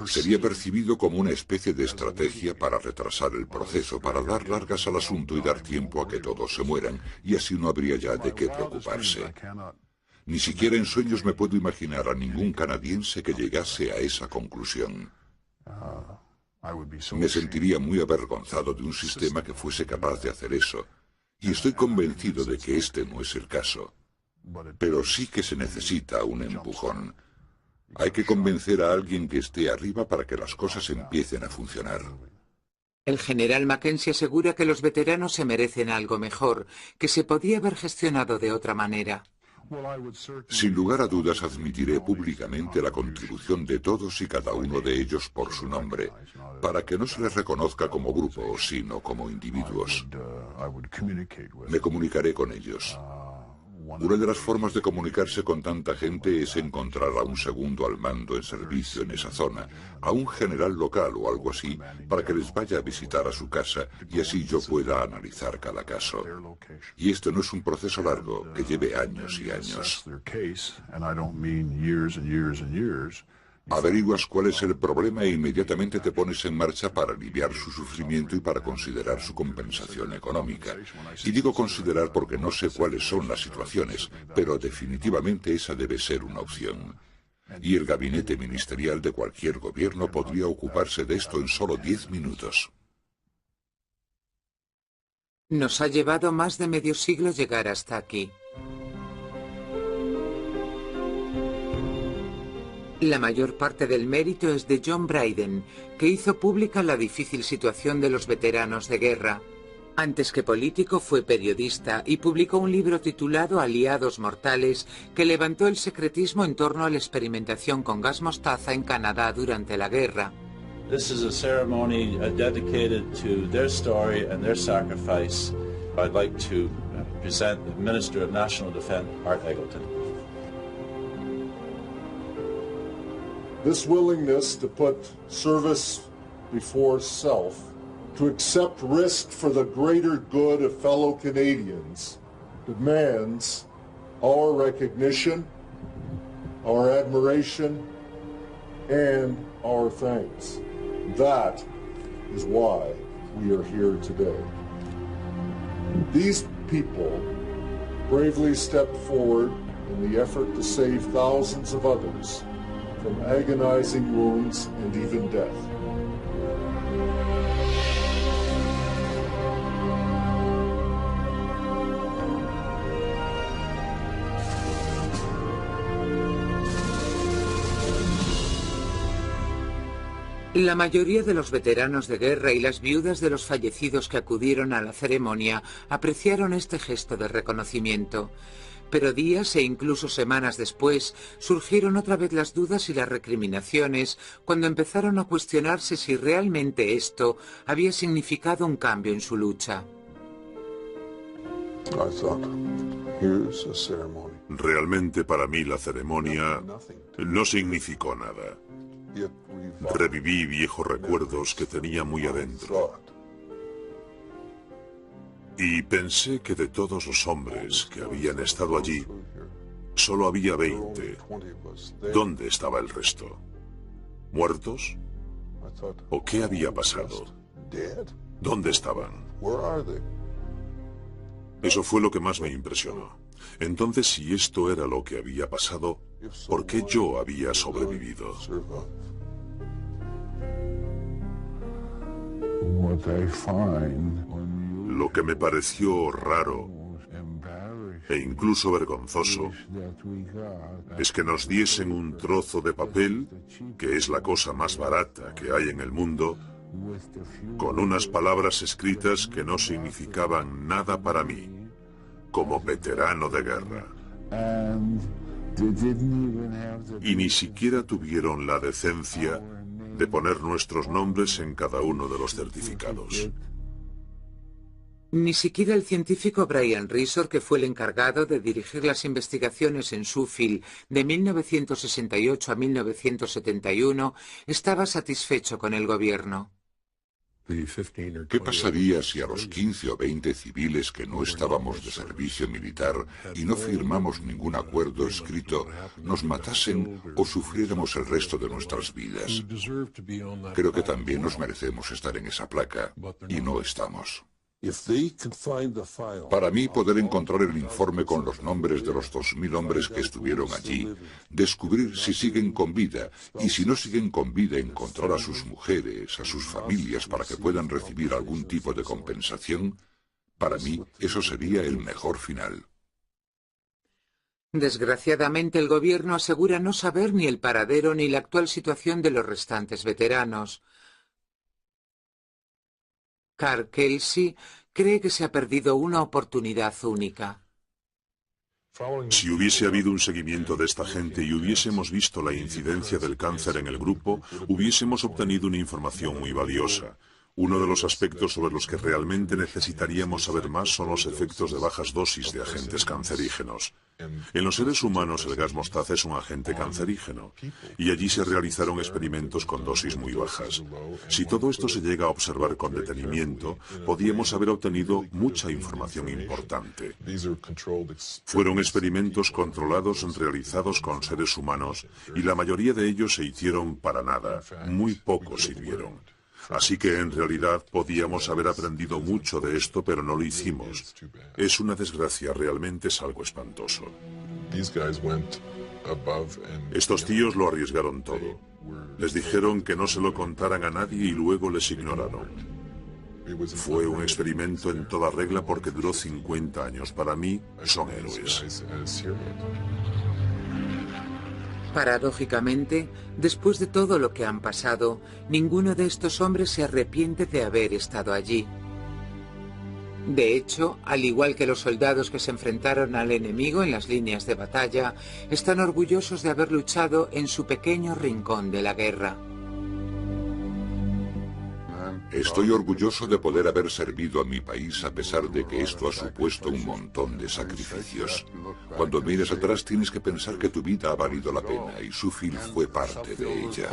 Sería percibido como una especie de estrategia para retrasar el proceso, para dar largas al asunto y dar tiempo a que todos se mueran, y así no habría ya de qué preocuparse. Ni siquiera en sueños me puedo imaginar a ningún canadiense que llegase a esa conclusión. Me sentiría muy avergonzado de un sistema que fuese capaz de hacer eso, y estoy convencido de que este no es el caso. Pero sí que se necesita un empujón. Hay que convencer a alguien que esté arriba para que las cosas empiecen a funcionar. El general Mackenzie asegura que los veteranos se merecen algo mejor, que se podía haber gestionado de otra manera. Sin lugar a dudas admitiré públicamente la contribución de todos y cada uno de ellos por su nombre, para que no se les reconozca como grupo, sino como individuos. Me comunicaré con ellos. Una de las formas de comunicarse con tanta gente es encontrar a un segundo al mando en servicio en esa zona, a un general local o algo así, para que les vaya a visitar a su casa y así yo pueda analizar cada caso. Y esto no es un proceso largo, que lleve años y años. Averiguas cuál es el problema e inmediatamente te pones en marcha para aliviar su sufrimiento y para considerar su compensación económica. Y digo considerar porque no sé cuáles son las situaciones, pero definitivamente esa debe ser una opción. Y el gabinete ministerial de cualquier gobierno podría ocuparse de esto en solo 10 minutos. Nos ha llevado más de medio siglo llegar hasta aquí. La mayor parte del mérito es de John Brydon, que hizo pública la difícil situación de los veteranos de guerra. Antes que político fue periodista y publicó un libro titulado Aliados Mortales, que levantó el secretismo en torno a la experimentación con gas mostaza en Canadá durante la guerra. This is a ceremony dedicated to their story and their sacrifice. I'd like to present the Minister of National Defence, Art Eggleton. This willingness to put service before self, to accept risk for the greater good of fellow Canadians, demands our recognition, our admiration, and our thanks. That is why we are here today. These people bravely stepped forward in the effort to save thousands of others from agonizing wounds and even death. La mayoría de los veteranos de guerra y las viudas de los fallecidos que acudieron a la ceremonia apreciaron este gesto de reconocimiento. Pero días e incluso semanas después surgieron otra vez las dudas y las recriminaciones cuando empezaron a cuestionarse si realmente esto había significado un cambio en su lucha. Realmente para mí la ceremonia no significó nada. Reviví viejos recuerdos que tenía muy adentro. Y pensé que de todos los hombres que habían estado allí, solo había 20. ¿Dónde estaba el resto? ¿Muertos? ¿O qué había pasado? ¿Dónde estaban? Eso fue lo que más me impresionó. Entonces, si esto era lo que había pasado, ¿por qué yo había sobrevivido? Lo que me pareció raro e incluso vergonzoso es que nos diesen un trozo de papel, que es la cosa más barata que hay en el mundo, con unas palabras escritas que no significaban nada para mí, como veterano de guerra. Y ni siquiera tuvieron la decencia de poner nuestros nombres en cada uno de los certificados. Ni siquiera el científico Brian Risor, que fue el encargado de dirigir las investigaciones en Sheffield de 1968 a 1971, estaba satisfecho con el gobierno. ¿Qué pasaría si a los 15 o 20 civiles que no estábamos de servicio militar y no firmamos ningún acuerdo escrito nos matasen o sufriéramos el resto de nuestras vidas? Creo que también nos merecemos estar en esa placa y no estamos. Para mí, poder encontrar el informe con los nombres de los 2000 hombres que estuvieron allí, descubrir si siguen con vida y si no siguen con vida, encontrar a sus mujeres, a sus familias para que puedan recibir algún tipo de compensación, para mí eso sería el mejor final. Desgraciadamente, el gobierno asegura no saber ni el paradero ni la actual situación de los restantes veteranos. Carl Kelsey cree que se ha perdido una oportunidad única. Si hubiese habido un seguimiento de esta gente y hubiésemos visto la incidencia del cáncer en el grupo, hubiésemos obtenido una información muy valiosa. Uno de los aspectos sobre los que realmente necesitaríamos saber más son los efectos de bajas dosis de agentes cancerígenos. En los seres humanos el gas mostaza es un agente cancerígeno y allí se realizaron experimentos con dosis muy bajas. Si todo esto se llega a observar con detenimiento, podíamos haber obtenido mucha información importante. Fueron experimentos controlados realizados con seres humanos y la mayoría de ellos se hicieron para nada, muy pocos sirvieron. Así que en realidad podíamos haber aprendido mucho de esto, pero no lo hicimos. Es una desgracia, realmente es algo espantoso. Estos tíos lo arriesgaron todo. Les dijeron que no se lo contaran a nadie y luego les ignoraron. Fue un experimento en toda regla porque duró 50 años. Para mí, son héroes. Paradójicamente, después de todo lo que han pasado, ninguno de estos hombres se arrepiente de haber estado allí. De hecho, al igual que los soldados que se enfrentaron al enemigo en las líneas de batalla, están orgullosos de haber luchado en su pequeño rincón de la guerra. Estoy orgulloso de poder haber servido a mi país a pesar de que esto ha supuesto un montón de sacrificios. Cuando mires atrás tienes que pensar que tu vida ha valido la pena y Suffield fue parte de ella.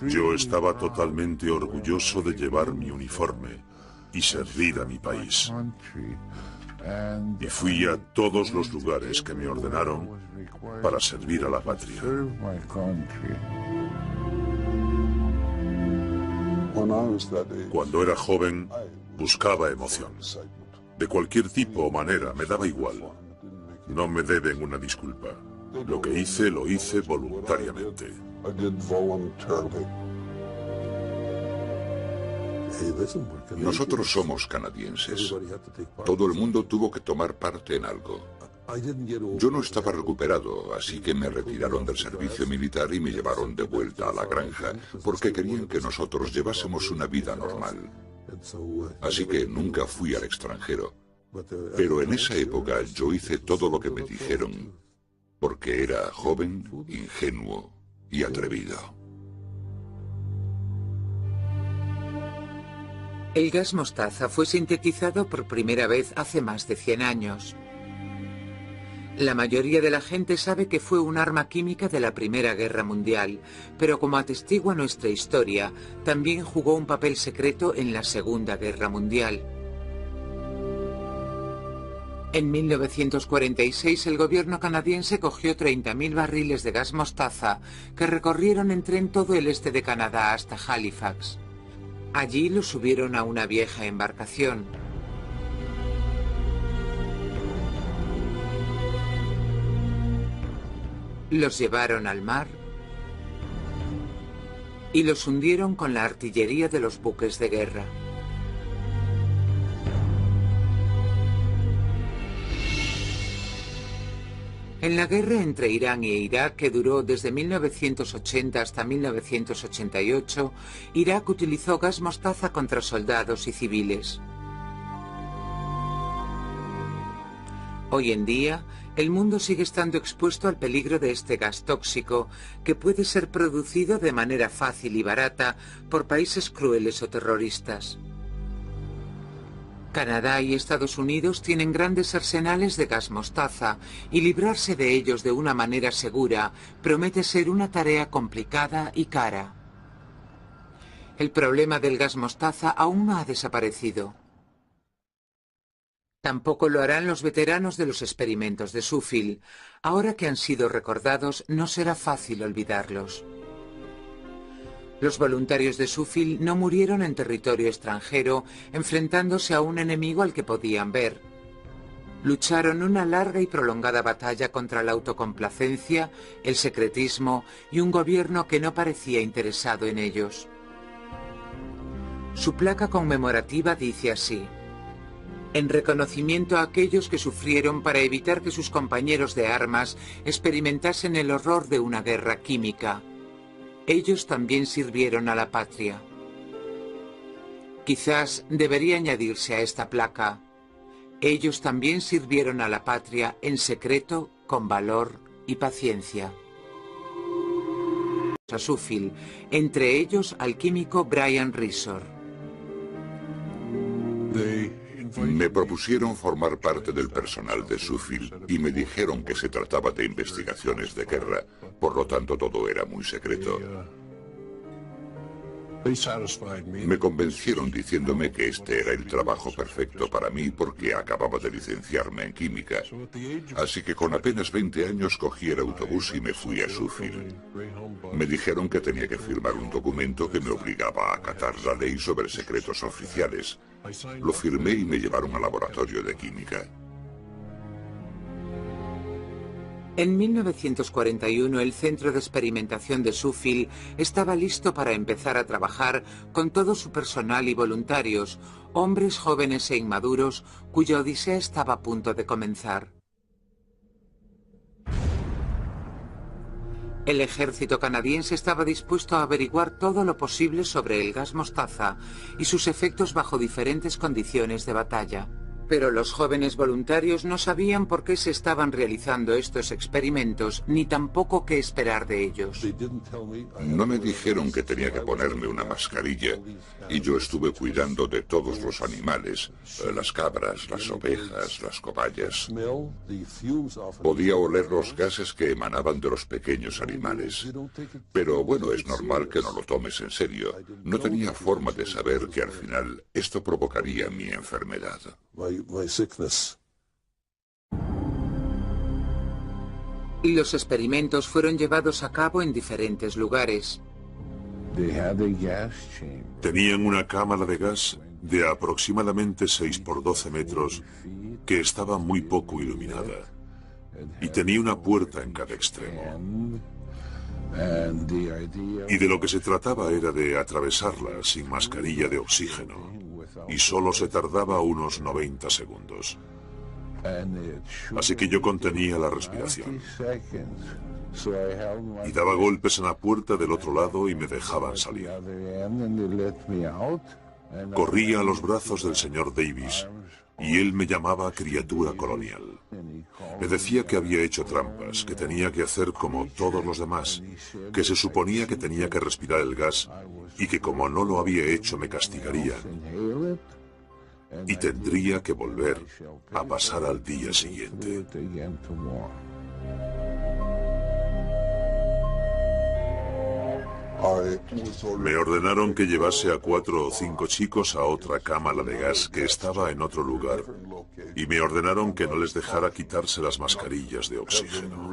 Yo estaba totalmente orgulloso de llevar mi uniforme y servir a mi país. Y fui a todos los lugares que me ordenaron para servir a la patria. Cuando era joven, buscaba emoción. De cualquier tipo o manera, me daba igual. No me deben una disculpa. Lo que hice, lo hice voluntariamente. Nosotros somos canadienses. Todo el mundo tuvo que tomar parte en algo. Yo no estaba recuperado, así que me retiraron del servicio militar y me llevaron de vuelta a la granja, porque querían que nosotros llevásemos una vida normal. Así que nunca fui al extranjero. Pero en esa época yo hice todo lo que me dijeron, porque era joven, ingenuo y atrevido. El gas mostaza fue sintetizado por primera vez hace más de 100 años. La mayoría de la gente sabe que fue un arma química de la Primera Guerra Mundial, pero como atestigua nuestra historia, también jugó un papel secreto en la Segunda Guerra Mundial. En 1946 el gobierno canadiense cogió 30.000 barriles de gas mostaza que recorrieron en tren todo el este de Canadá hasta Halifax. Allí los subieron a una vieja embarcación. Los llevaron al mar y los hundieron con la artillería de los buques de guerra. En la guerra entre Irán e Irak, que duró desde 1980 hasta 1988, Irak utilizó gas mostaza contra soldados y civiles. Hoy en día, el mundo sigue estando expuesto al peligro de este gas tóxico, que puede ser producido de manera fácil y barata por países crueles o terroristas. Canadá y Estados Unidos tienen grandes arsenales de gas mostaza y librarse de ellos de una manera segura promete ser una tarea complicada y cara. El problema del gas mostaza aún no ha desaparecido. Tampoco lo harán los veteranos de los experimentos de Suffield. Ahora que han sido recordados, no será fácil olvidarlos. Los voluntarios de Suffield no murieron en territorio extranjero, enfrentándose a un enemigo al que podían ver. Lucharon una larga y prolongada batalla contra la autocomplacencia, el secretismo y un gobierno que no parecía interesado en ellos. Su placa conmemorativa dice así: en reconocimiento a aquellos que sufrieron para evitar que sus compañeros de armas experimentasen el horror de una guerra química. Ellos también sirvieron a la patria. Quizás debería añadirse a esta placa: ellos también sirvieron a la patria en secreto, con valor y paciencia. A Suffield, entre ellos al químico Brian Risor. Me propusieron formar parte del personal de Suffield y me dijeron que se trataba de investigaciones de guerra, por lo tanto todo era muy secreto. Me convencieron diciéndome que este era el trabajo perfecto para mí porque acababa de licenciarme en química. Así que con apenas 20 años cogí el autobús y me fui a Suffield. Me dijeron que tenía que firmar un documento que me obligaba a acatar la ley sobre secretos oficiales. Lo firmé y me llevaron al laboratorio de química. En 1941, el centro de experimentación de Suffield estaba listo para empezar a trabajar con todo su personal y voluntarios, hombres jóvenes e inmaduros, cuya odisea estaba a punto de comenzar. El ejército canadiense estaba dispuesto a averiguar todo lo posible sobre el gas mostaza y sus efectos bajo diferentes condiciones de batalla. Pero los jóvenes voluntarios no sabían por qué se estaban realizando estos experimentos, ni tampoco qué esperar de ellos. No me dijeron que tenía que ponerme una mascarilla, y yo estuve cuidando de todos los animales, las cabras, las ovejas, las cobayas. Podía oler los gases que emanaban de los pequeños animales. Pero bueno, es normal que no lo tomes en serio. No tenía forma de saber que al final esto provocaría mi enfermedad. Los experimentos fueron llevados a cabo en diferentes lugares. Tenían una cámara de gas de aproximadamente 6 por 12 metros que estaba muy poco iluminada y tenía una puerta en cada extremo. Y de lo que se trataba era de atravesarla sin mascarilla de oxígeno, y solo se tardaba unos 90 segundos. Así que yo contenía la respiración y daba golpes en la puerta del otro lado y me dejaban salir. Corría a los brazos del señor Davis y él me llamaba criatura colonial. Me decía que había hecho trampas, que tenía que hacer como todos los demás, que se suponía que tenía que respirar el gas y que como no lo había hecho me castigarían y tendría que volver a pasar al día siguiente. Me ordenaron que llevase a 4 o 5 chicos a otra cámara de gas que estaba en otro lugar y me ordenaron que no les dejara quitarse las mascarillas de oxígeno.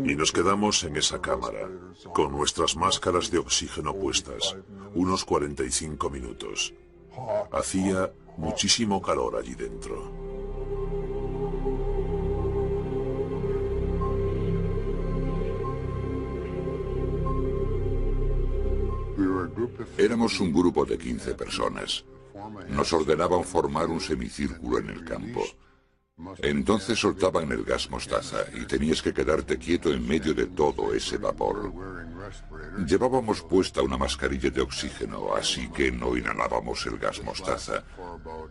Y nos quedamos en esa cámara, con nuestras máscaras de oxígeno puestas, unos 45 minutos. Hacía muchísimo calor allí dentro. Éramos un grupo de 15 personas. Nos ordenaban formar un semicírculo en el campo. Entonces soltaban el gas mostaza y tenías que quedarte quieto en medio de todo ese vapor. Llevábamos puesta una mascarilla de oxígeno, así que no inhalábamos el gas mostaza.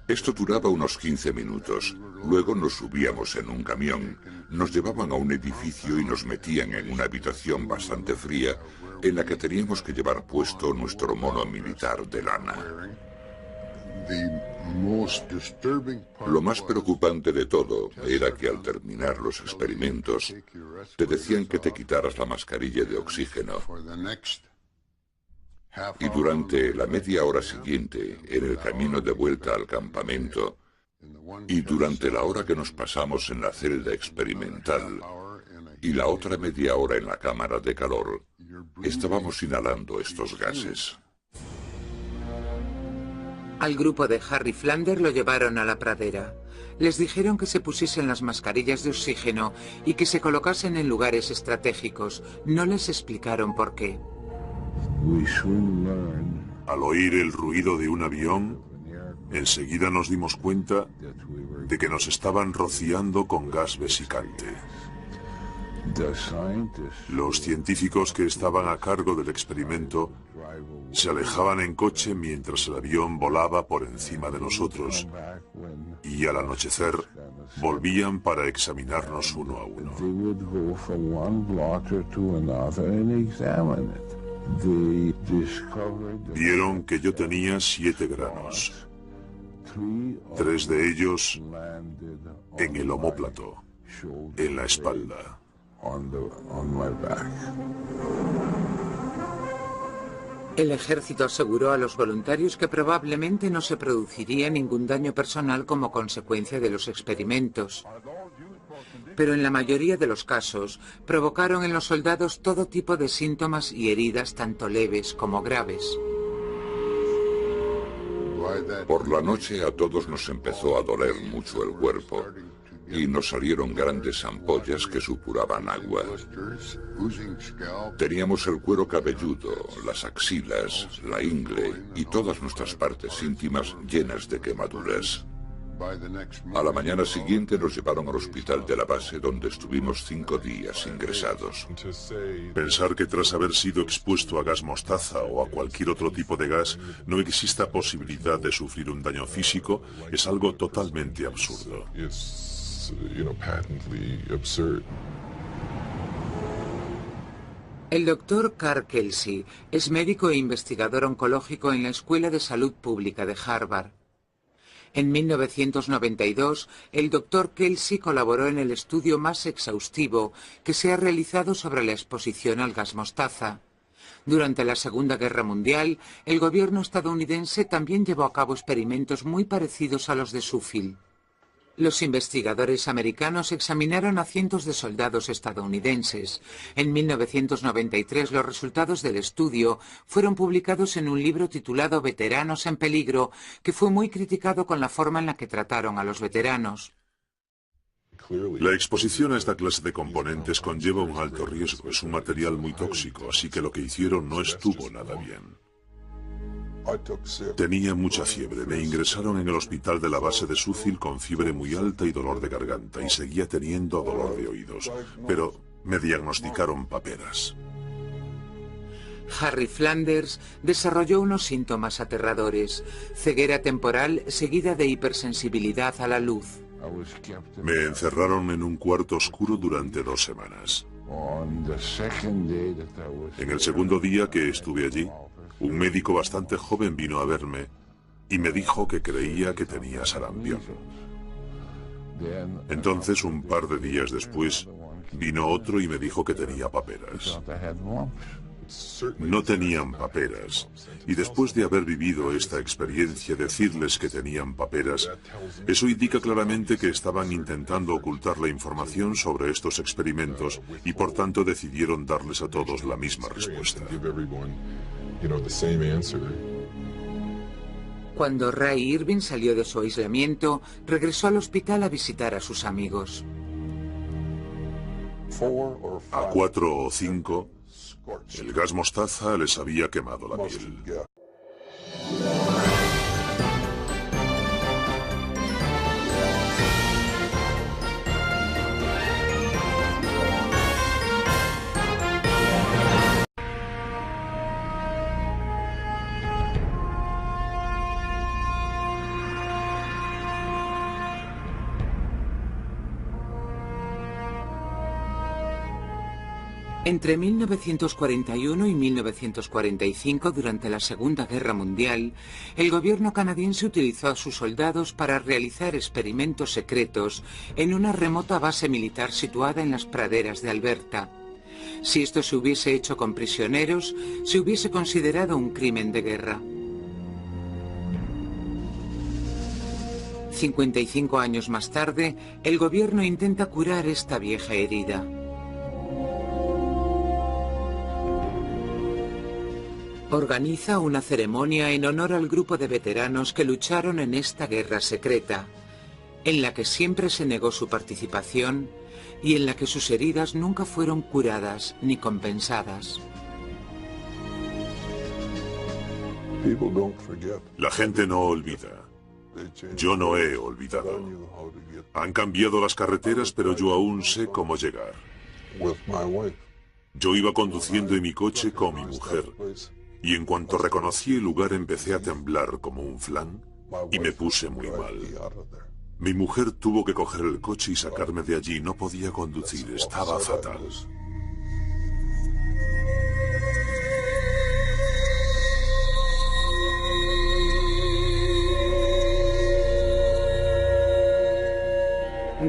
Esto duraba unos 15 minutos. Luego nos subíamos en un camión, nos llevaban a un edificio y nos metían en una habitación bastante fría en la que teníamos que llevar puesto nuestro mono militar de lana. Lo más preocupante de todo era que al terminar los experimentos te decían que te quitaras la mascarilla de oxígeno y durante la media hora siguiente en el camino de vuelta al campamento y durante la hora que nos pasamos en la celda experimental y la otra media hora en la cámara de calor estábamos inhalando estos gases. Al grupo de Harry Flander lo llevaron a la pradera. Les dijeron que se pusiesen las mascarillas de oxígeno y que se colocasen en lugares estratégicos. No les explicaron por qué. Al oír el ruido de un avión, enseguida nos dimos cuenta de que nos estaban rociando con gas vesicante. Los científicos que estaban a cargo del experimento se alejaban en coche mientras el avión volaba por encima de nosotros y al anochecer volvían para examinarnos uno a uno. Vieron que yo tenía 7 granos, 3 de ellos en el omóplato, en la espalda. El ejército aseguró a los voluntarios que probablemente no se produciría ningún daño personal como consecuencia de los experimentos. Pero en la mayoría de los casos provocaron en los soldados todo tipo de síntomas y heridas tanto leves como graves. Por la noche a todos nos empezó a doler mucho el cuerpo y nos salieron grandes ampollas que supuraban agua. Teníamos el cuero cabelludo, las axilas, la ingle y todas nuestras partes íntimas llenas de quemaduras. A la mañana siguiente nos llevaron al hospital de la base, donde estuvimos 5 días ingresados. Pensar que tras haber sido expuesto a gas mostaza o a cualquier otro tipo de gas no exista posibilidad de sufrir un daño físico es algo totalmente absurdo. El doctor Carl Kelsey es médico e investigador oncológico en la Escuela de Salud Pública de Harvard. En 1992, el doctor Kelsey colaboró en el estudio más exhaustivo que se ha realizado sobre la exposición al gas mostaza. Durante la Segunda Guerra Mundial, el gobierno estadounidense también llevó a cabo experimentos muy parecidos a los de Suffield. Los investigadores americanos examinaron a cientos de soldados estadounidenses. En 1993 los resultados del estudio fueron publicados en un libro titulado Veteranos en peligro, que fue muy criticado con la forma en la que trataron a los veteranos. La exposición a esta clase de componentes conlleva un alto riesgo. Es un material muy tóxico, así que lo que hicieron no estuvo nada bien. Tenía mucha fiebre. Me ingresaron en el hospital de la base de Suffield con fiebre muy alta y dolor de garganta, y seguía teniendo dolor de oídos, pero me diagnosticaron paperas. Harry Flanders desarrolló unos síntomas aterradores: ceguera temporal seguida de hipersensibilidad a la luz. Me encerraron en un cuarto oscuro durante 2 semanas. En el segundo día que estuve allí, un médico bastante joven vino a verme y me dijo que creía que tenía sarampión. Entonces, un par de días después, vino otro y me dijo que tenía paperas. No tenían paperas, y después de haber vivido esta experiencia, decirles que tenían paperas, eso indica claramente que estaban intentando ocultar la información sobre estos experimentos y por tanto decidieron darles a todos la misma respuesta. Cuando Ray Irving salió de su aislamiento, regresó al hospital a visitar a sus amigos. A 4 o 5, el gas mostaza les había quemado la piel. Entre 1941 y 1945, durante la Segunda Guerra Mundial, el gobierno canadiense utilizó a sus soldados para realizar experimentos secretos en una remota base militar situada en las praderas de Alberta. Si esto se hubiese hecho con prisioneros, se hubiese considerado un crimen de guerra. 55 años más tarde, el gobierno intenta curar esta vieja herida. Organiza una ceremonia en honor al grupo de veteranos que lucharon en esta guerra secreta, en la que siempre se negó su participación y en la que sus heridas nunca fueron curadas ni compensadas. La gente no olvida. Yo no he olvidado. Han cambiado las carreteras, pero yo aún sé cómo llegar. Yo iba conduciendo en mi coche con mi mujer, y en cuanto reconocí el lugar empecé a temblar como un flan y me puse muy mal. Mi mujer tuvo que coger el coche y sacarme de allí. No podía conducir, estaba fatal.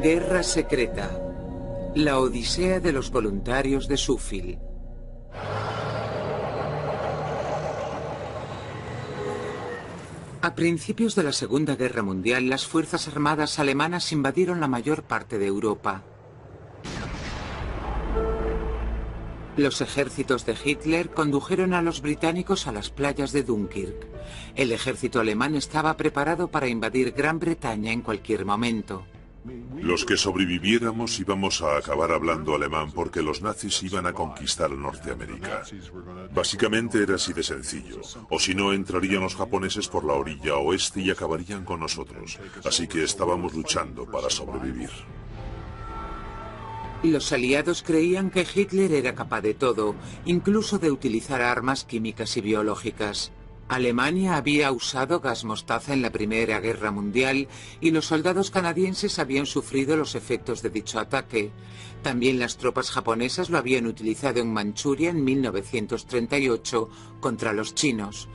Guerra secreta. La odisea de los voluntarios de Sufil. A principios de la Segunda Guerra Mundial, las fuerzas armadas alemanas invadieron la mayor parte de Europa. Los ejércitos de Hitler condujeron a los británicos a las playas de Dunkirk. El ejército alemán estaba preparado para invadir Gran Bretaña en cualquier momento. Los que sobreviviéramos íbamos a acabar hablando alemán porque los nazis iban a conquistar Norteamérica. Básicamente era así de sencillo. O si no, entrarían los japoneses por la orilla oeste y acabarían con nosotros. Así que estábamos luchando para sobrevivir. Los aliados creían que Hitler era capaz de todo, incluso de utilizar armas químicas y biológicas. Alemania había usado gas mostaza en la Primera Guerra Mundial y los soldados canadienses habían sufrido los efectos de dicho ataque. También las tropas japonesas lo habían utilizado en Manchuria en 1938 contra los chinos.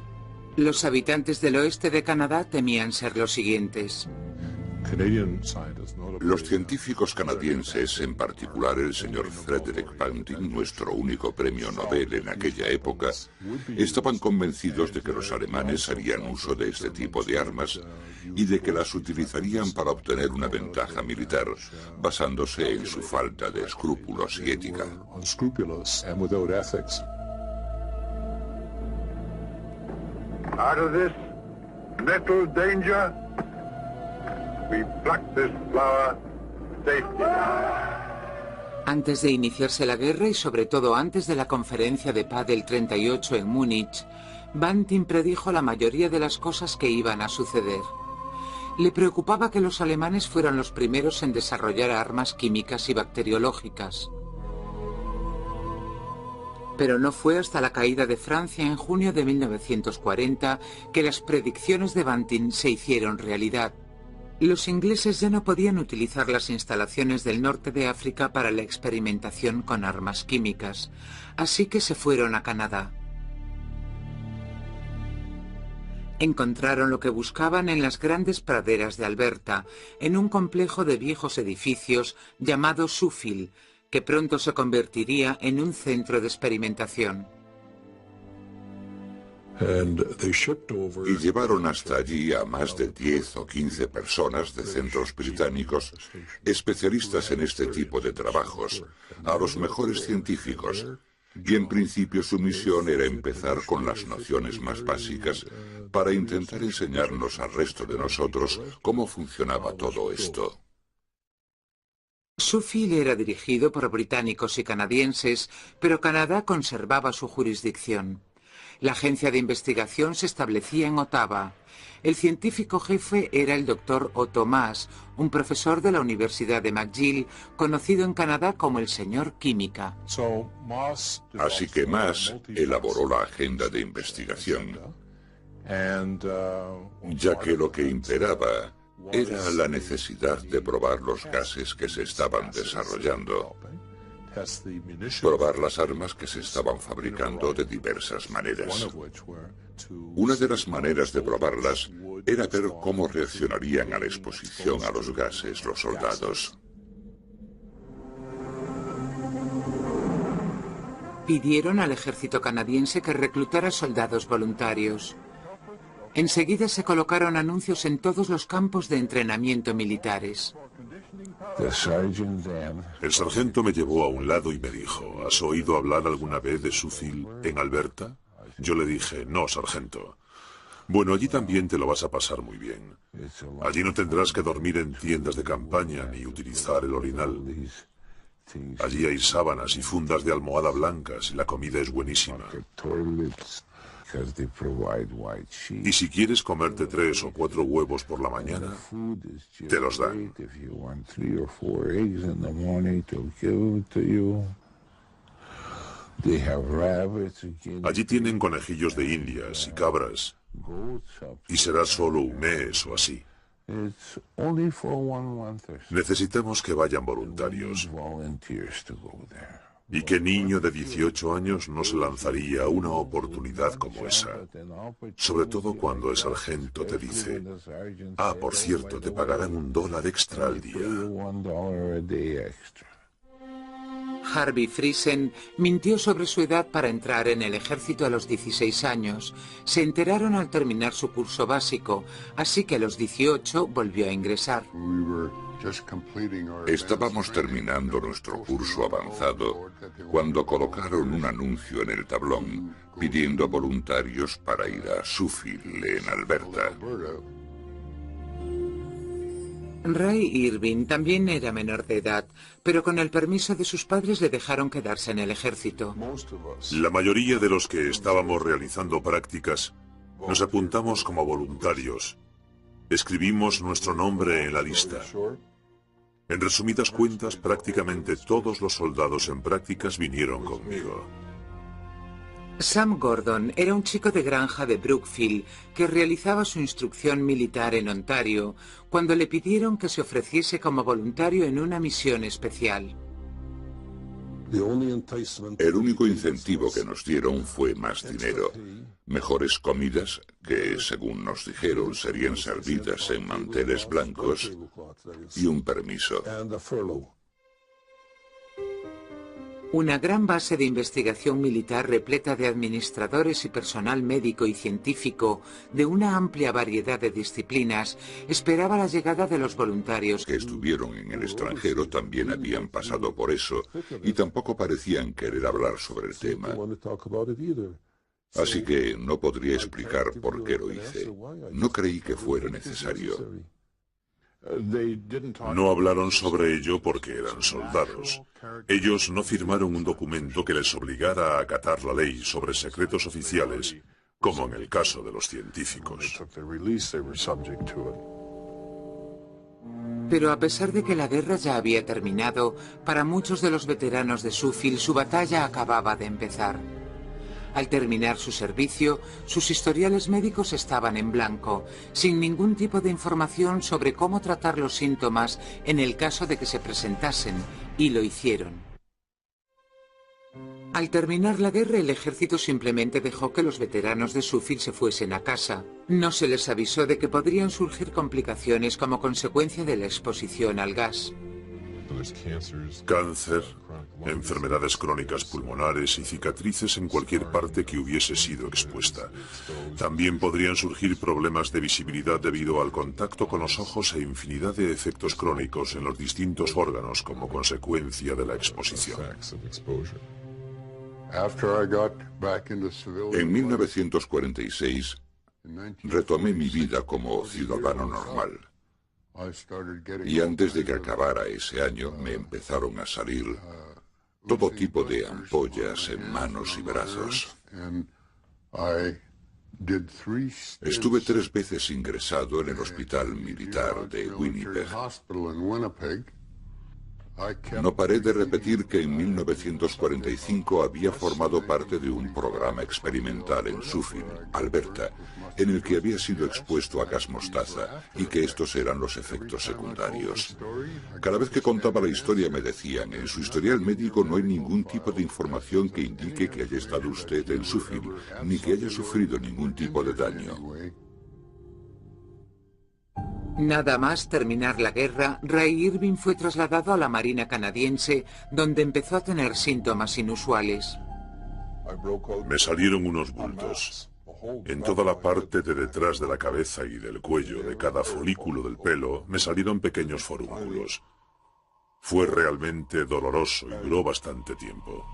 Los habitantes del oeste de Canadá temían ser los siguientes. Los científicos canadienses, en particular el señor Frederick Banting, nuestro único premio Nobel en aquella época, estaban convencidos de que los alemanes harían uso de este tipo de armas y de que las utilizarían para obtener una ventaja militar, basándose en su falta de escrúpulos y ética. Out of this metal danger, we pluck this flower safely. Antes de iniciarse la guerra y sobre todo antes de la conferencia de paz del 38 en Múnich, Banting predijo la mayoría de las cosas que iban a suceder. Le preocupaba que los alemanes fueran los primeros en desarrollar armas químicas y bacteriológicas. Pero no fue hasta la caída de Francia en junio de 1940 que las predicciones de Banting se hicieron realidad. Los ingleses ya no podían utilizar las instalaciones del norte de África para la experimentación con armas químicas, así que se fueron a Canadá. Encontraron lo que buscaban en las grandes praderas de Alberta, en un complejo de viejos edificios llamado Sufil, que pronto se convertiría en un centro de experimentación. Y llevaron hasta allí a más de 10 o 15 personas de centros británicos, especialistas en este tipo de trabajos, a los mejores científicos. Y en principio su misión era empezar con las nociones más básicas para intentar enseñarnos al resto de nosotros cómo funcionaba todo esto. Sufil era dirigido por británicos y canadienses, pero Canadá conservaba su jurisdicción. La agencia de investigación se establecía en Ottawa. El científico jefe era el Dr. Otto Maas, un profesor de la Universidad de McGill, conocido en Canadá como el señor Química. Así que Maas elaboró la agenda de investigación, ya que lo que imperaba era la necesidad de probar los gases que se estaban desarrollando, probar las armas que se estaban fabricando de diversas maneras. Una de las maneras de probarlas era ver cómo reaccionarían a la exposición a los gases los soldados. Pidieron al ejército canadiense que reclutara soldados voluntarios. Enseguida se colocaron anuncios en todos los campos de entrenamiento militares. El sargento me llevó a un lado y me dijo, ¿has oído hablar alguna vez de Sufil en Alberta? Yo le dije, no, sargento. Bueno, allí también te lo vas a pasar muy bien. Allí no tendrás que dormir en tiendas de campaña ni utilizar el orinal. Allí hay sábanas y fundas de almohada blancas y la comida es buenísima. Y si quieres comerte 3 o 4 huevos por la mañana, te los dan. Allí tienen conejillos de indias y cabras, y será solo un mes o así. Necesitamos que vayan voluntarios. ¿Y qué niño de 18 años no se lanzaría a una oportunidad como esa? Sobre todo cuando el sargento te dice, por cierto, te pagarán $1 extra al día. Harvey Friesen mintió sobre su edad para entrar en el ejército a los 16 años. Se enteraron al terminar su curso básico, así que a los 18 volvió a ingresar. Estábamos terminando nuestro curso avanzado cuando colocaron un anuncio en el tablón pidiendo voluntarios para ir a Suffield, en Alberta. Ray Irving también era menor de edad, pero con el permiso de sus padres le dejaron quedarse en el ejército. La mayoría de los que estábamos realizando prácticas nos apuntamos como voluntarios. Escribimos nuestro nombre en la lista. En resumidas cuentas, prácticamente todos los soldados en prácticas vinieron conmigo. Sam Gordon era un chico de granja de Brookfield que realizaba su instrucción militar en Ontario cuando le pidieron que se ofreciese como voluntario en una misión especial. El único incentivo que nos dieron fue más dinero, mejores comidas que, según nos dijeron, serían servidas en manteles blancos y un permiso. Una gran base de investigación militar repleta de administradores y personal médico y científico de una amplia variedad de disciplinas esperaba la llegada de los voluntarios. Que estuvieron en el extranjero también habían pasado por eso y tampoco parecían querer hablar sobre el tema. Así que no podría explicar por qué lo hice. No creí que fuera necesario. No hablaron sobre ello porque eran soldados. Ellos no firmaron un documento que les obligara a acatar la ley sobre secretos oficiales, como en el caso de los científicos. Pero a pesar de que la guerra ya había terminado, para muchos de los veteranos de Suffield su batalla acababa de empezar. Al terminar su servicio, sus historiales médicos estaban en blanco, sin ningún tipo de información sobre cómo tratar los síntomas en el caso de que se presentasen, y lo hicieron. Al terminar la guerra, el ejército simplemente dejó que los veteranos de Suffield se fuesen a casa. No se les avisó de que podrían surgir complicaciones como consecuencia de la exposición al gas. Cáncer, enfermedades crónicas pulmonares y cicatrices en cualquier parte que hubiese sido expuesta. También podrían surgir problemas de visibilidad debido al contacto con los ojos e infinidad de efectos crónicos en los distintos órganos como consecuencia de la exposición. En 1946, retomé mi vida como ciudadano normal. Y antes de que acabara ese año, me empezaron a salir todo tipo de ampollas en manos y brazos. Estuve 3 veces ingresado en el hospital militar de Winnipeg. No paré de repetir que en 1945 había formado parte de un programa experimental en Suffield, Alberta, en el que había sido expuesto a gas mostaza y que estos eran los efectos secundarios. Cada vez que contaba la historia me decían, en su historial médico no hay ningún tipo de información que indique que haya estado usted en Suffield, ni que haya sufrido ningún tipo de daño. Nada más terminar la guerra, Ray Irving fue trasladado a la Marina canadiense, donde empezó a tener síntomas inusuales. Me salieron unos bultos. En toda la parte de detrás de la cabeza y del cuello de cada folículo del pelo me salieron pequeños forúnculos. Fue realmente doloroso y duró bastante tiempo.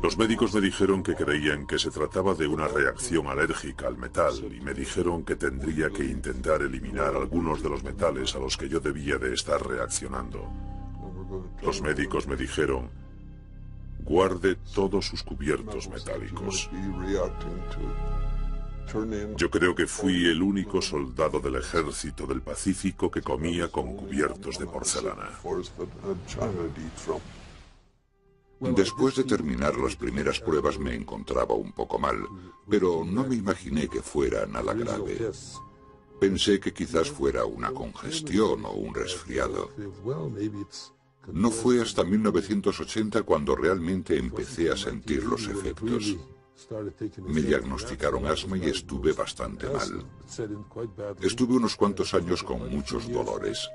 Los médicos me dijeron que creían que se trataba de una reacción alérgica al metal y me dijeron que tendría que intentar eliminar algunos de los metales a los que yo debía de estar reaccionando. Los médicos me dijeron, guarde todos sus cubiertos metálicos. Yo creo que fui el único soldado del ejército del Pacífico que comía con cubiertos de porcelana. Después de terminar las primeras pruebas me encontraba un poco mal, pero no me imaginé que fuera nada grave. Pensé que quizás fuera una congestión o un resfriado. No fue hasta 1980 cuando realmente empecé a sentir los efectos. Me diagnosticaron asma y estuve bastante mal. Estuve unos cuantos años con muchos dolores.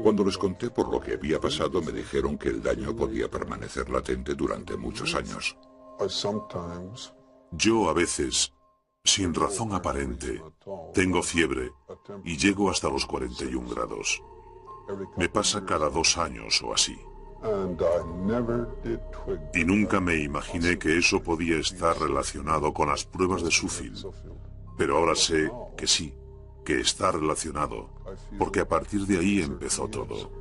Cuando les conté por lo que había pasado, me dijeron que el daño podía permanecer latente durante muchos años. Yo a veces, sin razón aparente, tengo fiebre y llego hasta los 41 grados. Me pasa cada 2 años o así. Y nunca me imaginé que eso podía estar relacionado con las pruebas de Suffield. Pero ahora sé que sí, que está relacionado, porque a partir de ahí empezó todo.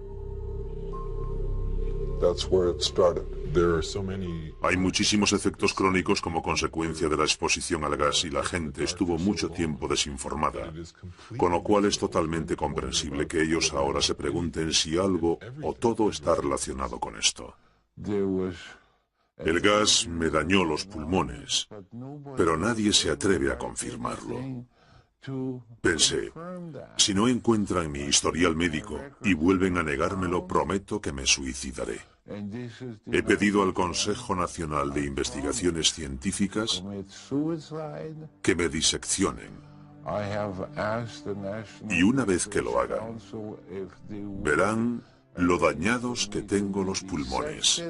Hay muchísimos efectos crónicos como consecuencia de la exposición al gas y la gente estuvo mucho tiempo desinformada, con lo cual es totalmente comprensible que ellos ahora se pregunten si algo o todo está relacionado con esto. El gas me dañó los pulmones, pero nadie se atreve a confirmarlo. Pensé, si no encuentran mi historial médico y vuelven a negármelo, prometo que me suicidaré. He pedido al Consejo Nacional de Investigaciones Científicas que me diseccionen. Y una vez que lo hagan, verán lo dañados que tengo los pulmones.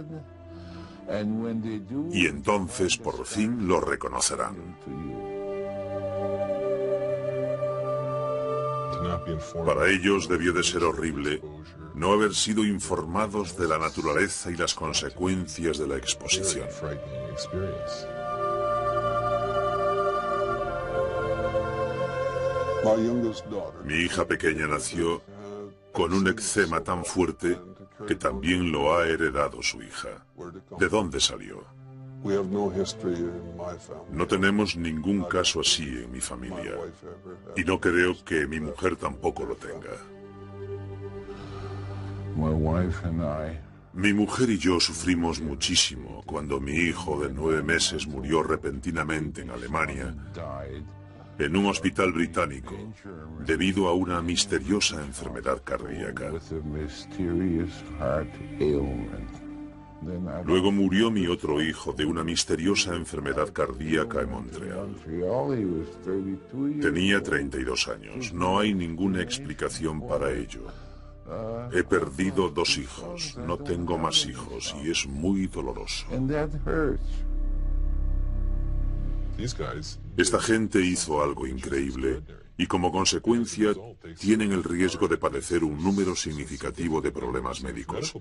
Y entonces por fin lo reconocerán. Para ellos debió de ser horrible no haber sido informados de la naturaleza y las consecuencias de la exposición. Mi hija pequeña nació con un eczema tan fuerte que también lo ha heredado su hija. ¿De dónde salió? No tenemos ningún caso así en mi familia, y no creo que mi mujer tampoco lo tenga. Mi mujer y yo sufrimos muchísimo cuando mi hijo de 9 meses murió repentinamente en Alemania, en un hospital británico, debido a una misteriosa enfermedad cardíaca. Luego murió mi otro hijo de una misteriosa enfermedad cardíaca en Montreal. Tenía 32 años. No hay ninguna explicación para ello. He perdido 2 hijos. No tengo más hijos y es muy doloroso. Esta gente hizo algo increíble y como consecuencia tienen el riesgo de padecer un número significativo de problemas médicos.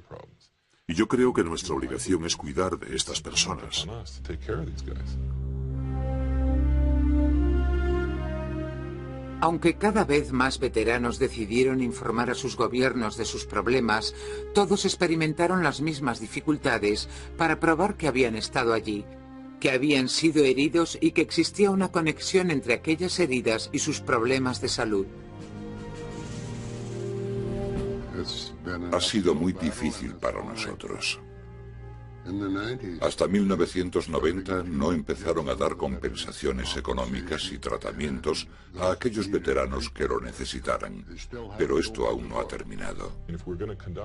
Y yo creo que nuestra obligación es cuidar de estas personas. Aunque cada vez más veteranos decidieron informar a sus gobiernos de sus problemas, todos experimentaron las mismas dificultades para probar que habían estado allí, que habían sido heridos y que existía una conexión entre aquellas heridas y sus problemas de salud. Ha sido muy difícil para nosotros. Hasta 1990 no empezaron a dar compensaciones económicas y tratamientos a aquellos veteranos que lo necesitaran, pero esto aún no ha terminado.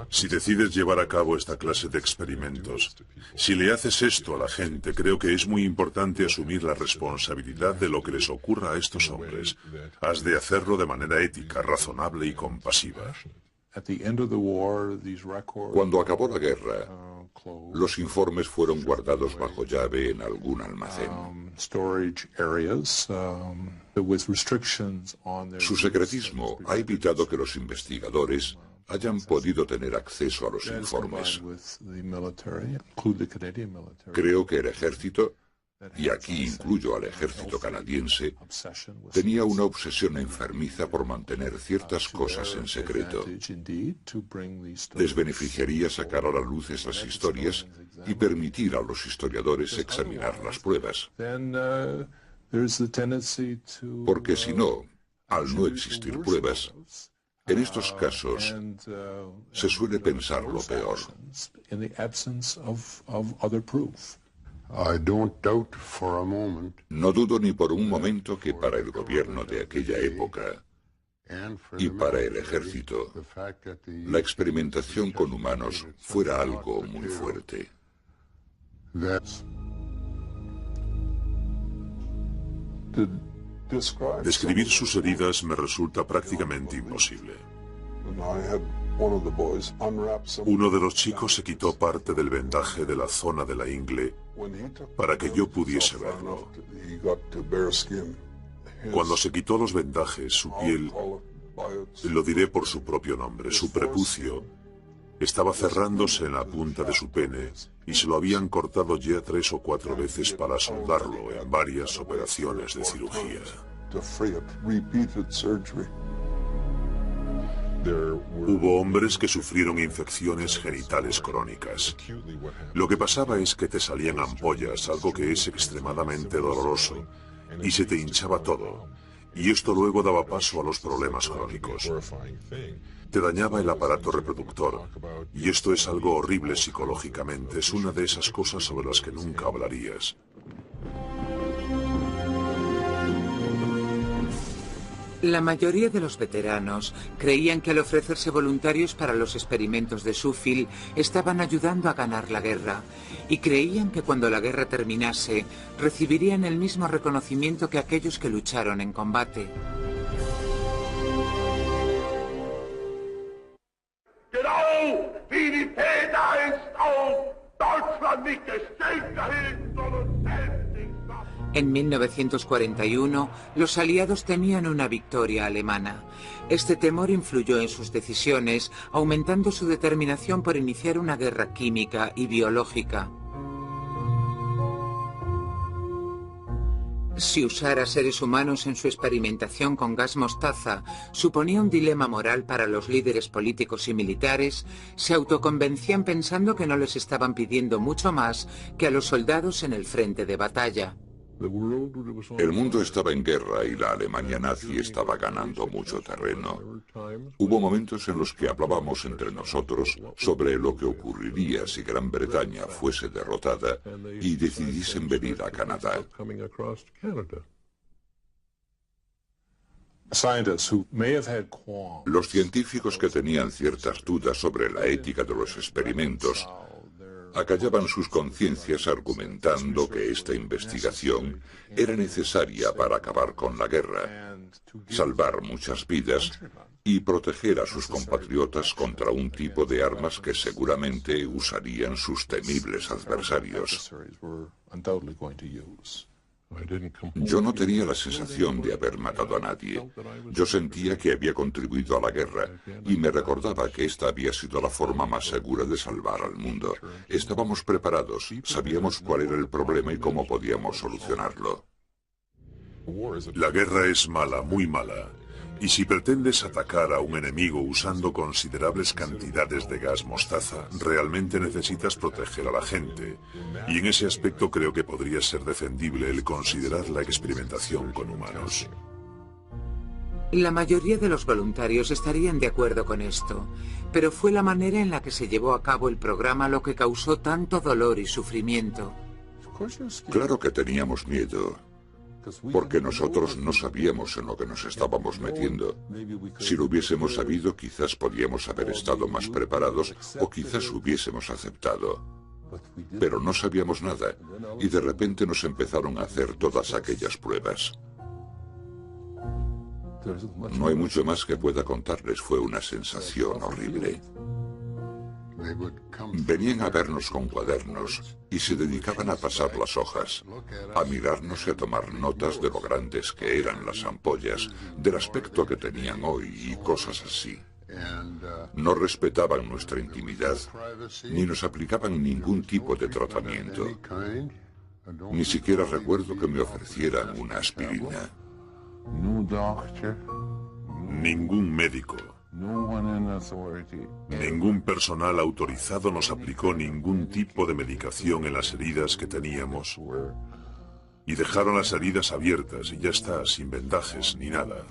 Si decides llevar a cabo esta clase de experimentos, si le haces esto a la gente, creo que es muy importante asumir la responsabilidad de lo que les ocurra a estos hombres. Has de hacerlo de manera ética, razonable y compasiva. Cuando acabó la guerra, los informes fueron guardados bajo llave en algún almacén. Su secretismo ha evitado que los investigadores hayan podido tener acceso a los informes. Creo que el ejército, y aquí incluyo al ejército canadiense, tenía una obsesión enfermiza por mantener ciertas cosas en secreto. Les beneficiaría sacar a la luz esas historias y permitir a los historiadores examinar las pruebas. Porque si no, al no existir pruebas, en estos casos se suele pensar lo peor. No dudo ni por un momento que para el gobierno de aquella época y para el ejército, la experimentación con humanos fuera algo muy fuerte. Describir sus heridas me resulta prácticamente imposible. Uno de los chicos se quitó parte del vendaje de la zona de la ingle para que yo pudiese verlo. Cuando se quitó los vendajes, su piel, lo diré por su propio nombre, su prepucio, estaba cerrándose en la punta de su pene y se lo habían cortado ya 3 o 4 veces para soldarlo en varias operaciones de cirugía. Hubo hombres que sufrieron infecciones genitales crónicas. Lo que pasaba es que te salían ampollas, algo que es extremadamente doloroso, y se te hinchaba todo, y esto luego daba paso a los problemas crónicos. Te dañaba el aparato reproductor, y esto es algo horrible psicológicamente, es una de esas cosas sobre las que nunca hablarías. La mayoría de los veteranos creían que al ofrecerse voluntarios para los experimentos de Suffield estaban ayudando a ganar la guerra, y creían que cuando la guerra terminase recibirían el mismo reconocimiento que aquellos que lucharon en combate. En 1941, los aliados temían una victoria alemana. Este temor influyó en sus decisiones, aumentando su determinación por iniciar una guerra química y biológica. Si usar a seres humanos en su experimentación con gas mostaza suponía un dilema moral para los líderes políticos y militares, se autoconvencían pensando que no les estaban pidiendo mucho más que a los soldados en el frente de batalla. El mundo estaba en guerra y la Alemania nazi estaba ganando mucho terreno. Hubo momentos en los que hablábamos entre nosotros sobre lo que ocurriría si Gran Bretaña fuese derrotada y decidiesen venir a Canadá. Los científicos que tenían ciertas dudas sobre la ética de los experimentos acallaban sus conciencias argumentando que esta investigación era necesaria para acabar con la guerra, salvar muchas vidas y proteger a sus compatriotas contra un tipo de armas que seguramente usarían sus temibles adversarios. Yo no tenía la sensación de haber matado a nadie. Yo sentía que había contribuido a la guerra y me recordaba que esta había sido la forma más segura de salvar al mundo. Estábamos preparados, sabíamos cuál era el problema y cómo podíamos solucionarlo. La guerra es mala, muy mala. Y si pretendes atacar a un enemigo usando considerables cantidades de gas mostaza, realmente necesitas proteger a la gente. Y en ese aspecto creo que podría ser defendible el considerar la experimentación con humanos. La mayoría de los voluntarios estarían de acuerdo con esto, pero fue la manera en la que se llevó a cabo el programa lo que causó tanto dolor y sufrimiento. Claro que teníamos miedo, porque nosotros no sabíamos en lo que nos estábamos metiendo. Si lo hubiésemos sabido, quizás podíamos haber estado más preparados o quizás hubiésemos aceptado. Pero no sabíamos nada, y de repente nos empezaron a hacer todas aquellas pruebas. No hay mucho más que pueda contarles, fue una sensación horrible. Venían a vernos con cuadernos y se dedicaban a pasar las hojas, a mirarnos y a tomar notas de lo grandes que eran las ampollas, del aspecto que tenían hoy y cosas así. No respetaban nuestra intimidad, ni nos aplicaban ningún tipo de tratamiento. Ni siquiera recuerdo que me ofrecieran una aspirina. Ningún médico, ningún personal autorizado nos aplicó ningún tipo de medicación en las heridas que teníamos. Y dejaron las heridas abiertas y ya está, sin vendajes ni nada.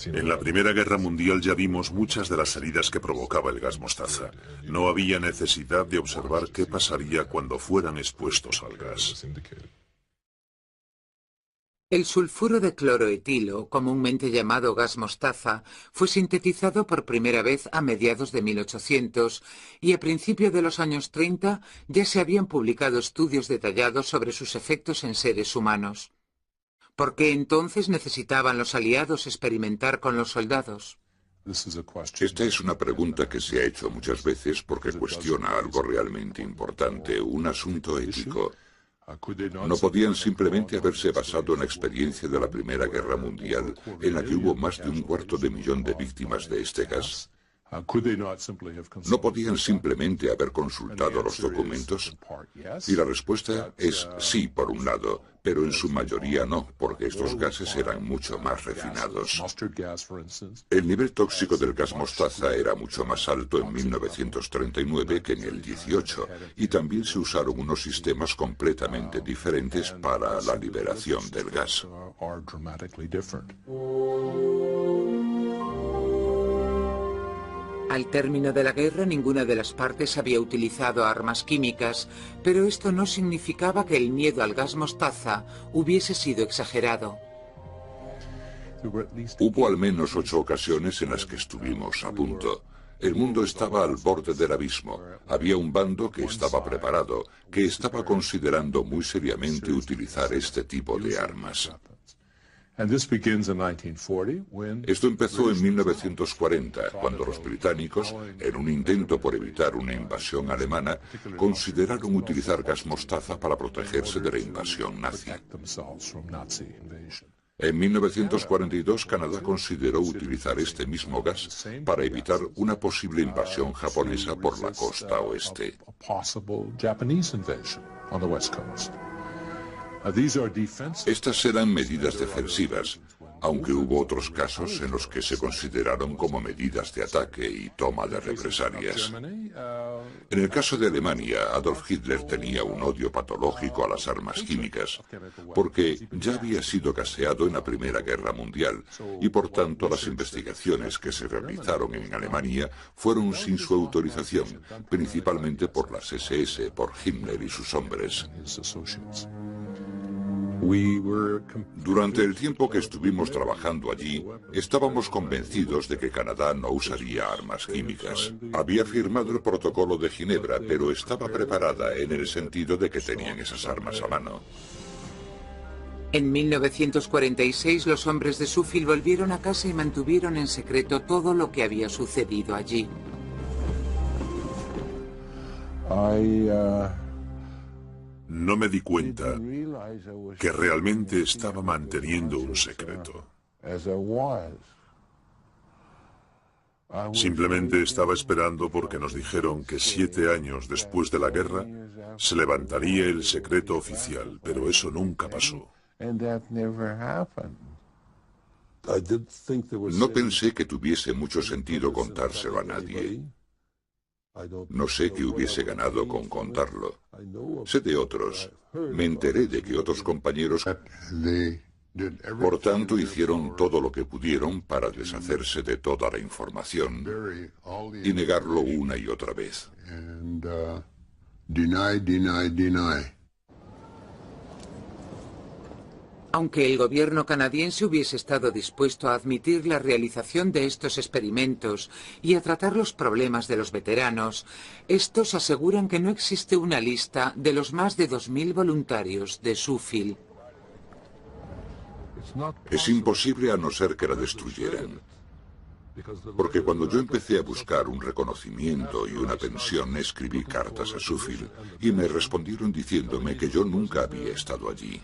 En la Primera Guerra Mundial ya vimos muchas de las heridas que provocaba el gas mostaza. No había necesidad de observar qué pasaría cuando fueran expuestos al gas. El sulfuro de cloroetilo, comúnmente llamado gas mostaza, fue sintetizado por primera vez a mediados de 1800 y a principios de los años 30 ya se habían publicado estudios detallados sobre sus efectos en seres humanos. ¿Por qué entonces necesitaban los aliados experimentar con los soldados? Esta es una pregunta que se ha hecho muchas veces porque cuestiona algo realmente importante, un asunto ético. ¿No podían simplemente haberse basado en la experiencia de la Primera Guerra Mundial, en la que hubo más de 250.000 de víctimas de este gas? ¿No podían simplemente haber consultado los documentos? Y la respuesta es sí, por un lado, pero en su mayoría no, porque estos gases eran mucho más refinados. El nivel tóxico del gas mostaza era mucho más alto en 1939 que en el 18, y también se usaron unos sistemas completamente diferentes para la liberación del gas. Al término de la guerra, ninguna de las partes había utilizado armas químicas, pero esto no significaba que el miedo al gas mostaza hubiese sido exagerado. Hubo al menos 8 ocasiones en las que estuvimos a punto. El mundo estaba al borde del abismo. Había un bando que estaba preparado, que estaba considerando muy seriamente utilizar este tipo de armas. Esto empezó en 1940, cuando los británicos, en un intento por evitar una invasión alemana, consideraron utilizar gas mostaza para protegerse de la invasión nazi. En 1942, Canadá consideró utilizar este mismo gas para evitar una posible invasión japonesa por la costa oeste. Estas eran medidas defensivas, aunque hubo otros casos en los que se consideraron como medidas de ataque y toma de represalias. En el caso de Alemania, Adolf Hitler tenía un odio patológico a las armas químicas, porque ya había sido gaseado en la Primera Guerra Mundial, y por tanto las investigaciones que se realizaron en Alemania fueron sin su autorización, principalmente por las SS, por Himmler y sus hombres. Durante el tiempo que estuvimos trabajando allí, estábamos convencidos de que Canadá no usaría armas químicas. Había firmado el Protocolo de Ginebra, pero estaba preparada en el sentido de que tenían esas armas a mano. En 1946, los hombres de Suffield volvieron a casa y mantuvieron en secreto todo lo que había sucedido allí. No me di cuenta que realmente estaba manteniendo un secreto. Simplemente estaba esperando porque nos dijeron que 7 años después de la guerra se levantaría el secreto oficial, pero eso nunca pasó. No pensé que tuviese mucho sentido contárselo a nadie. No sé qué hubiese ganado con contarlo. Sé de otros. Me enteré de que otros compañeros, por tanto, hicieron todo lo que pudieron para deshacerse de toda la información y negarlo una y otra vez. Aunque el gobierno canadiense hubiese estado dispuesto a admitir la realización de estos experimentos y a tratar los problemas de los veteranos, estos aseguran que no existe una lista de los más de 2.000 voluntarios de Suffield. Es imposible a no ser que la destruyeran. Porque cuando yo empecé a buscar un reconocimiento y una pensión, escribí cartas a Suffield y me respondieron diciéndome que yo nunca había estado allí.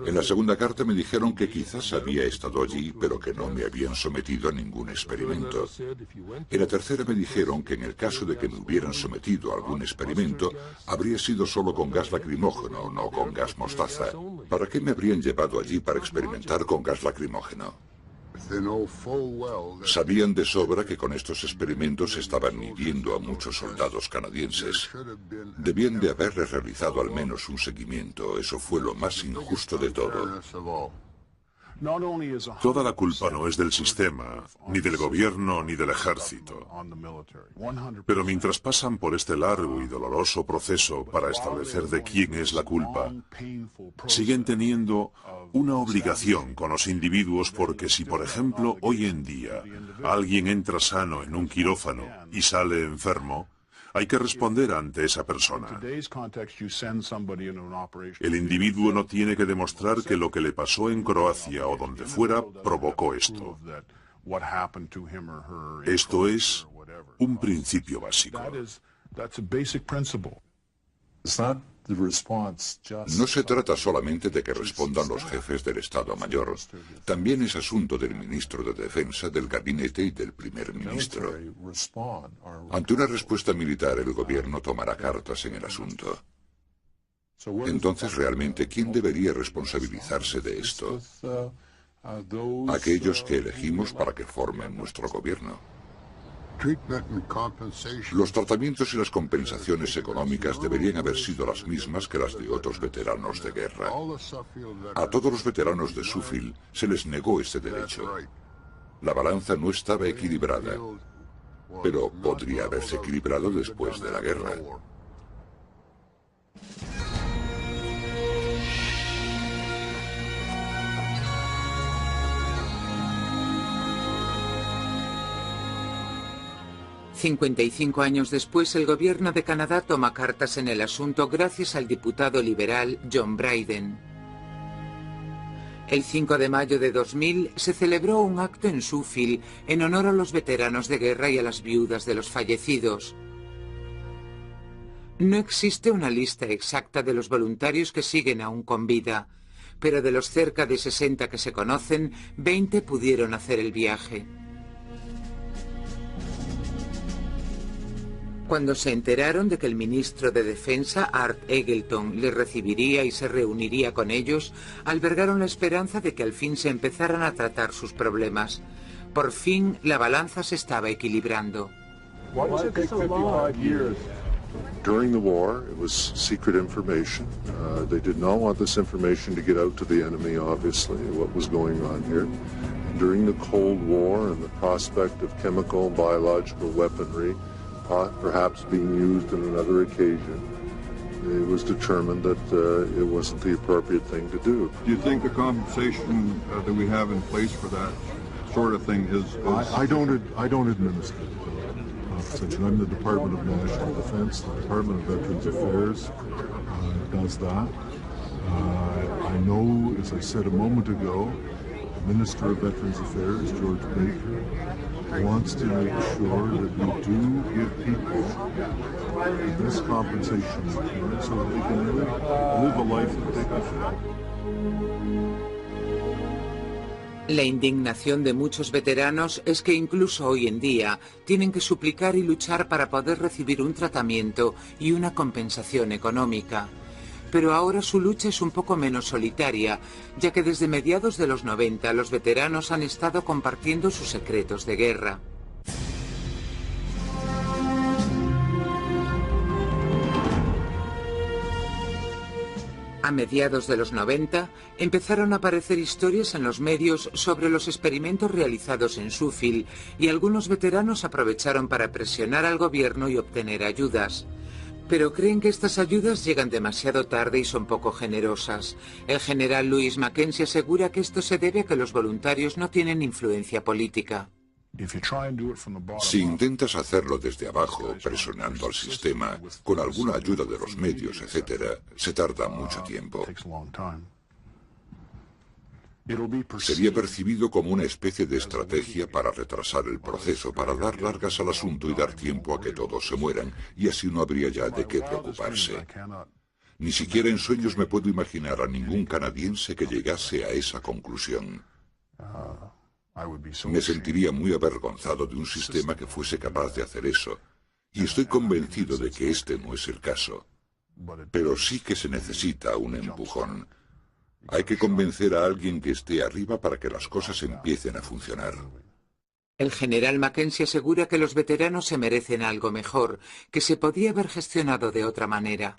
En la segunda carta me dijeron que quizás había estado allí, pero que no me habían sometido a ningún experimento. En la tercera me dijeron que en el caso de que me hubieran sometido a algún experimento, habría sido solo con gas lacrimógeno, no con gas mostaza. ¿Para qué me habrían llevado allí para experimentar con gas lacrimógeno? Sabían de sobra que con estos experimentos estaban hiriendo a muchos soldados canadienses. Debían de haberles realizado al menos un seguimiento. Eso fue lo más injusto de todo. Toda la culpa no es del sistema, ni del gobierno, ni del ejército. Pero mientras pasan por este largo y doloroso proceso para establecer de quién es la culpa, siguen teniendo una obligación con los individuos porque si, por ejemplo, hoy en día alguien entra sano en un quirófano y sale enfermo, hay que responder ante esa persona. El individuo no tiene que demostrar que lo que le pasó en Croacia o donde fuera provocó esto. Esto es un principio básico. No se trata solamente de que respondan los jefes del Estado Mayor. También es asunto del ministro de Defensa, del gabinete y del primer ministro. Ante una respuesta militar, el gobierno tomará cartas en el asunto. Entonces, realmente, ¿quién debería responsabilizarse de esto? Aquellos que elegimos para que formen nuestro gobierno. Los tratamientos y las compensaciones económicas deberían haber sido las mismas que las de otros veteranos de guerra. A todos los veteranos de Suffield se les negó este derecho. La balanza no estaba equilibrada, pero podría haberse equilibrado después de la guerra. 55 años después, el gobierno de Canadá toma cartas en el asunto gracias al diputado liberal John Brayden. El 5 de mayo de 2000 se celebró un acto en Suffield en honor a los veteranos de guerra y a las viudas de los fallecidos. No existe una lista exacta de los voluntarios que siguen aún con vida, pero de los cerca de 60 que se conocen, 20 pudieron hacer el viaje. Cuando se enteraron de que el ministro de Defensa, Art Eggleton, les recibiría y se reuniría con ellos, albergaron la esperanza de que al fin se empezaran a tratar sus problemas. Por fin, la balanza se estaba equilibrando. During the war, it was secret information. They did not want this information to get out to the enemy, obviously, what was going on here. During the Cold War and the prospect of chemical and biological weaponry perhaps being used on another occasion, it was determined that it wasn't the appropriate thing to do. Do you think the compensation that we have in place for that sort of thing is... I don't administer compensation. I'm the Department of National Defense. The Department of Veterans Affairs does that. I know, as I said a moment ago, the Minister of Veterans Affairs, George Baker, wants to make sure that we do give people the best compensation we can so that they can live a life of dignity. La indignación de muchos veteranos es que incluso hoy en día tienen que suplicar y luchar para poder recibir un tratamiento y una compensación económica. Pero ahora su lucha es un poco menos solitaria, ya que desde mediados de los 90 los veteranos han estado compartiendo sus secretos de guerra. A mediados de los 90 empezaron a aparecer historias en los medios sobre los experimentos realizados en Suffield y algunos veteranos aprovecharon para presionar al gobierno y obtener ayudas. Pero creen que estas ayudas llegan demasiado tarde y son poco generosas. El general Louis Mackenzie asegura que esto se debe a que los voluntarios no tienen influencia política. Si intentas hacerlo desde abajo, presionando al sistema, con alguna ayuda de los medios, etc., se tarda mucho tiempo. Sería percibido como una especie de estrategia para retrasar el proceso, para dar largas al asunto y dar tiempo a que todos se mueran, y así no habría ya de qué preocuparse. Ni siquiera en sueños me puedo imaginar a ningún canadiense que llegase a esa conclusión. Me sentiría muy avergonzado de un sistema que fuese capaz de hacer eso, y estoy convencido de que este no es el caso. Pero sí que se necesita un empujón. Hay que convencer a alguien que esté arriba para que las cosas empiecen a funcionar. El general Mackenzie asegura que los veteranos se merecen algo mejor, que se podía haber gestionado de otra manera.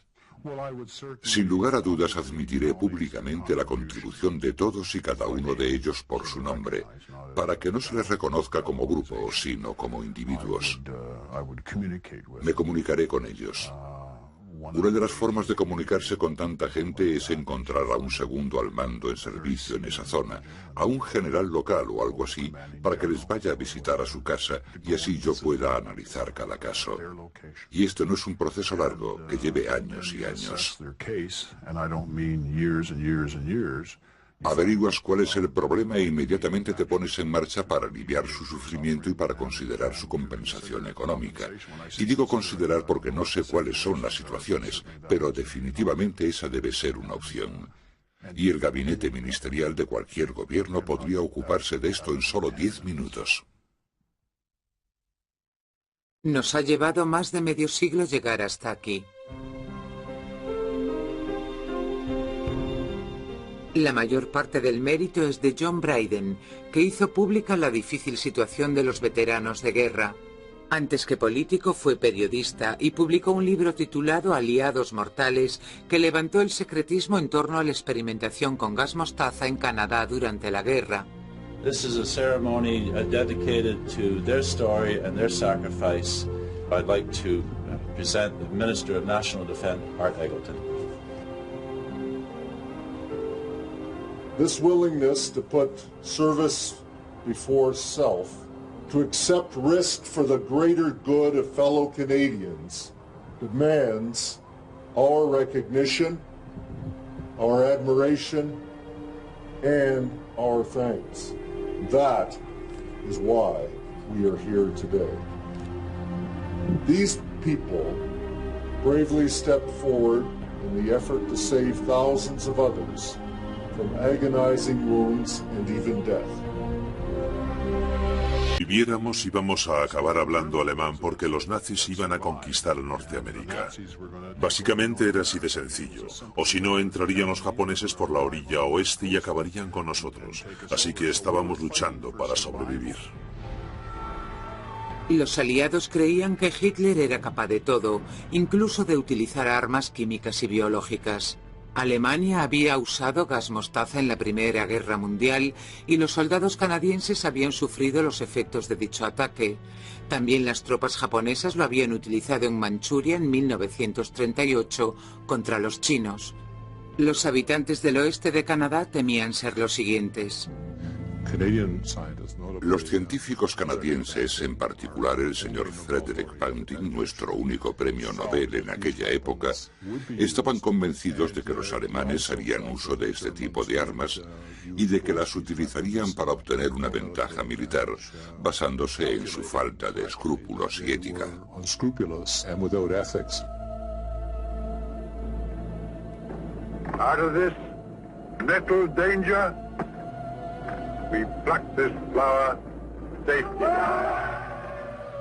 Sin lugar a dudas admitiré públicamente la contribución de todos y cada uno de ellos por su nombre, para que no se les reconozca como grupo, sino como individuos. Me comunicaré con ellos. Una de las formas de comunicarse con tanta gente es encontrar a un segundo al mando en servicio en esa zona, a un general local o algo así, para que les vaya a visitar a su casa y así yo pueda analizar cada caso. Y esto no es un proceso largo, que lleve años y años. Averiguas cuál es el problema e inmediatamente te pones en marcha para aliviar su sufrimiento y para considerar su compensación económica. Y digo considerar porque no sé cuáles son las situaciones, pero definitivamente esa debe ser una opción. Y el gabinete ministerial de cualquier gobierno podría ocuparse de esto en solo 10 minutos. Nos ha llevado más de medio siglo llegar hasta aquí. La mayor parte del mérito es de John Bryden, que hizo pública la difícil situación de los veteranos de guerra. Antes que político fue periodista y publicó un libro titulado Aliados Mortales, que levantó el secretismo en torno a la experimentación con gas mostaza en Canadá durante la guerra. This is a ceremony dedicated to their story and their sacrifice. I'd like to present the Minister of National Defence, Art Eggleton. This willingness to put service before self, to accept risk for the greater good of fellow Canadians, demands our recognition, our admiration, and our thanks. That is why we are here today. These people bravely stepped forward in the effort to save thousands of others from agonizing wounds and even death. Si viviéramos íbamos a acabar hablando alemán porque los nazis iban a conquistar Norteamérica. Básicamente era así de sencillo. O si no, entrarían los japoneses por la orilla oeste y acabarían con nosotros. Así que estábamos luchando para sobrevivir. Los aliados creían que Hitler era capaz de todo, incluso de utilizar armas químicas y biológicas. Alemania había usado gas mostaza en la Primera Guerra Mundial y los soldados canadienses habían sufrido los efectos de dicho ataque. También las tropas japonesas lo habían utilizado en Manchuria en 1938 contra los chinos. Los habitantes del oeste de Canadá temían ser los siguientes. Los científicos canadienses, en particular el señor Frederick Banting, nuestro único premio Nobel en aquella época, estaban convencidos de que los alemanes harían uso de este tipo de armas y de que las utilizarían para obtener una ventaja militar, basándose en su falta de escrúpulos y ética. Out of this nettle danger, we pluck this flower safely.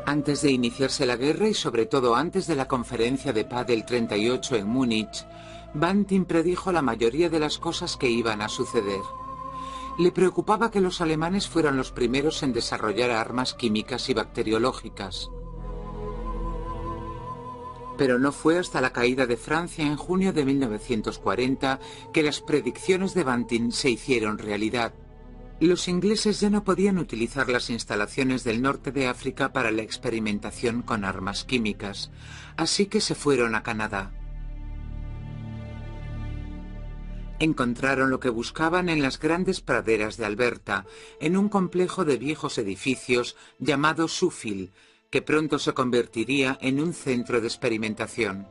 Antes de iniciarse la guerra y sobre todo antes de la conferencia de paz del 38 en Múnich, Banting predijo la mayoría de las cosas que iban a suceder. Le preocupaba que los alemanes fueran los primeros en desarrollar armas químicas y bacteriológicas. Pero no fue hasta la caída de Francia en junio de 1940 que las predicciones de Banting se hicieron realidad. Los ingleses ya no podían utilizar las instalaciones del norte de África para la experimentación con armas químicas, así que se fueron a Canadá. Encontraron lo que buscaban en las grandes praderas de Alberta, en un complejo de viejos edificios llamado Suffield, que pronto se convertiría en un centro de experimentación.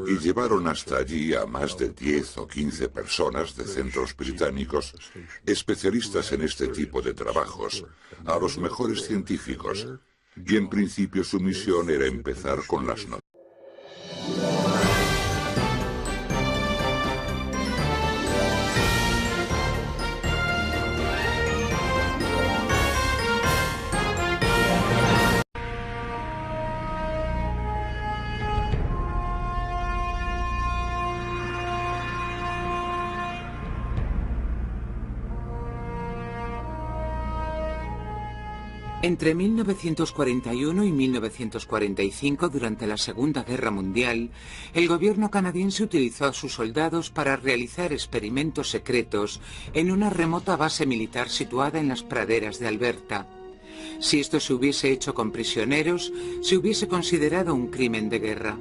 Y llevaron hasta allí a más de 10 o 15 personas de centros británicos, especialistas en este tipo de trabajos, a los mejores científicos, y en principio su misión era empezar con las noticias. Entre 1941 y 1945, durante la Segunda Guerra Mundial, el gobierno canadiense utilizó a sus soldados para realizar experimentos secretos en una remota base militar situada en las praderas de Alberta. Si esto se hubiese hecho con prisioneros, se hubiese considerado un crimen de guerra.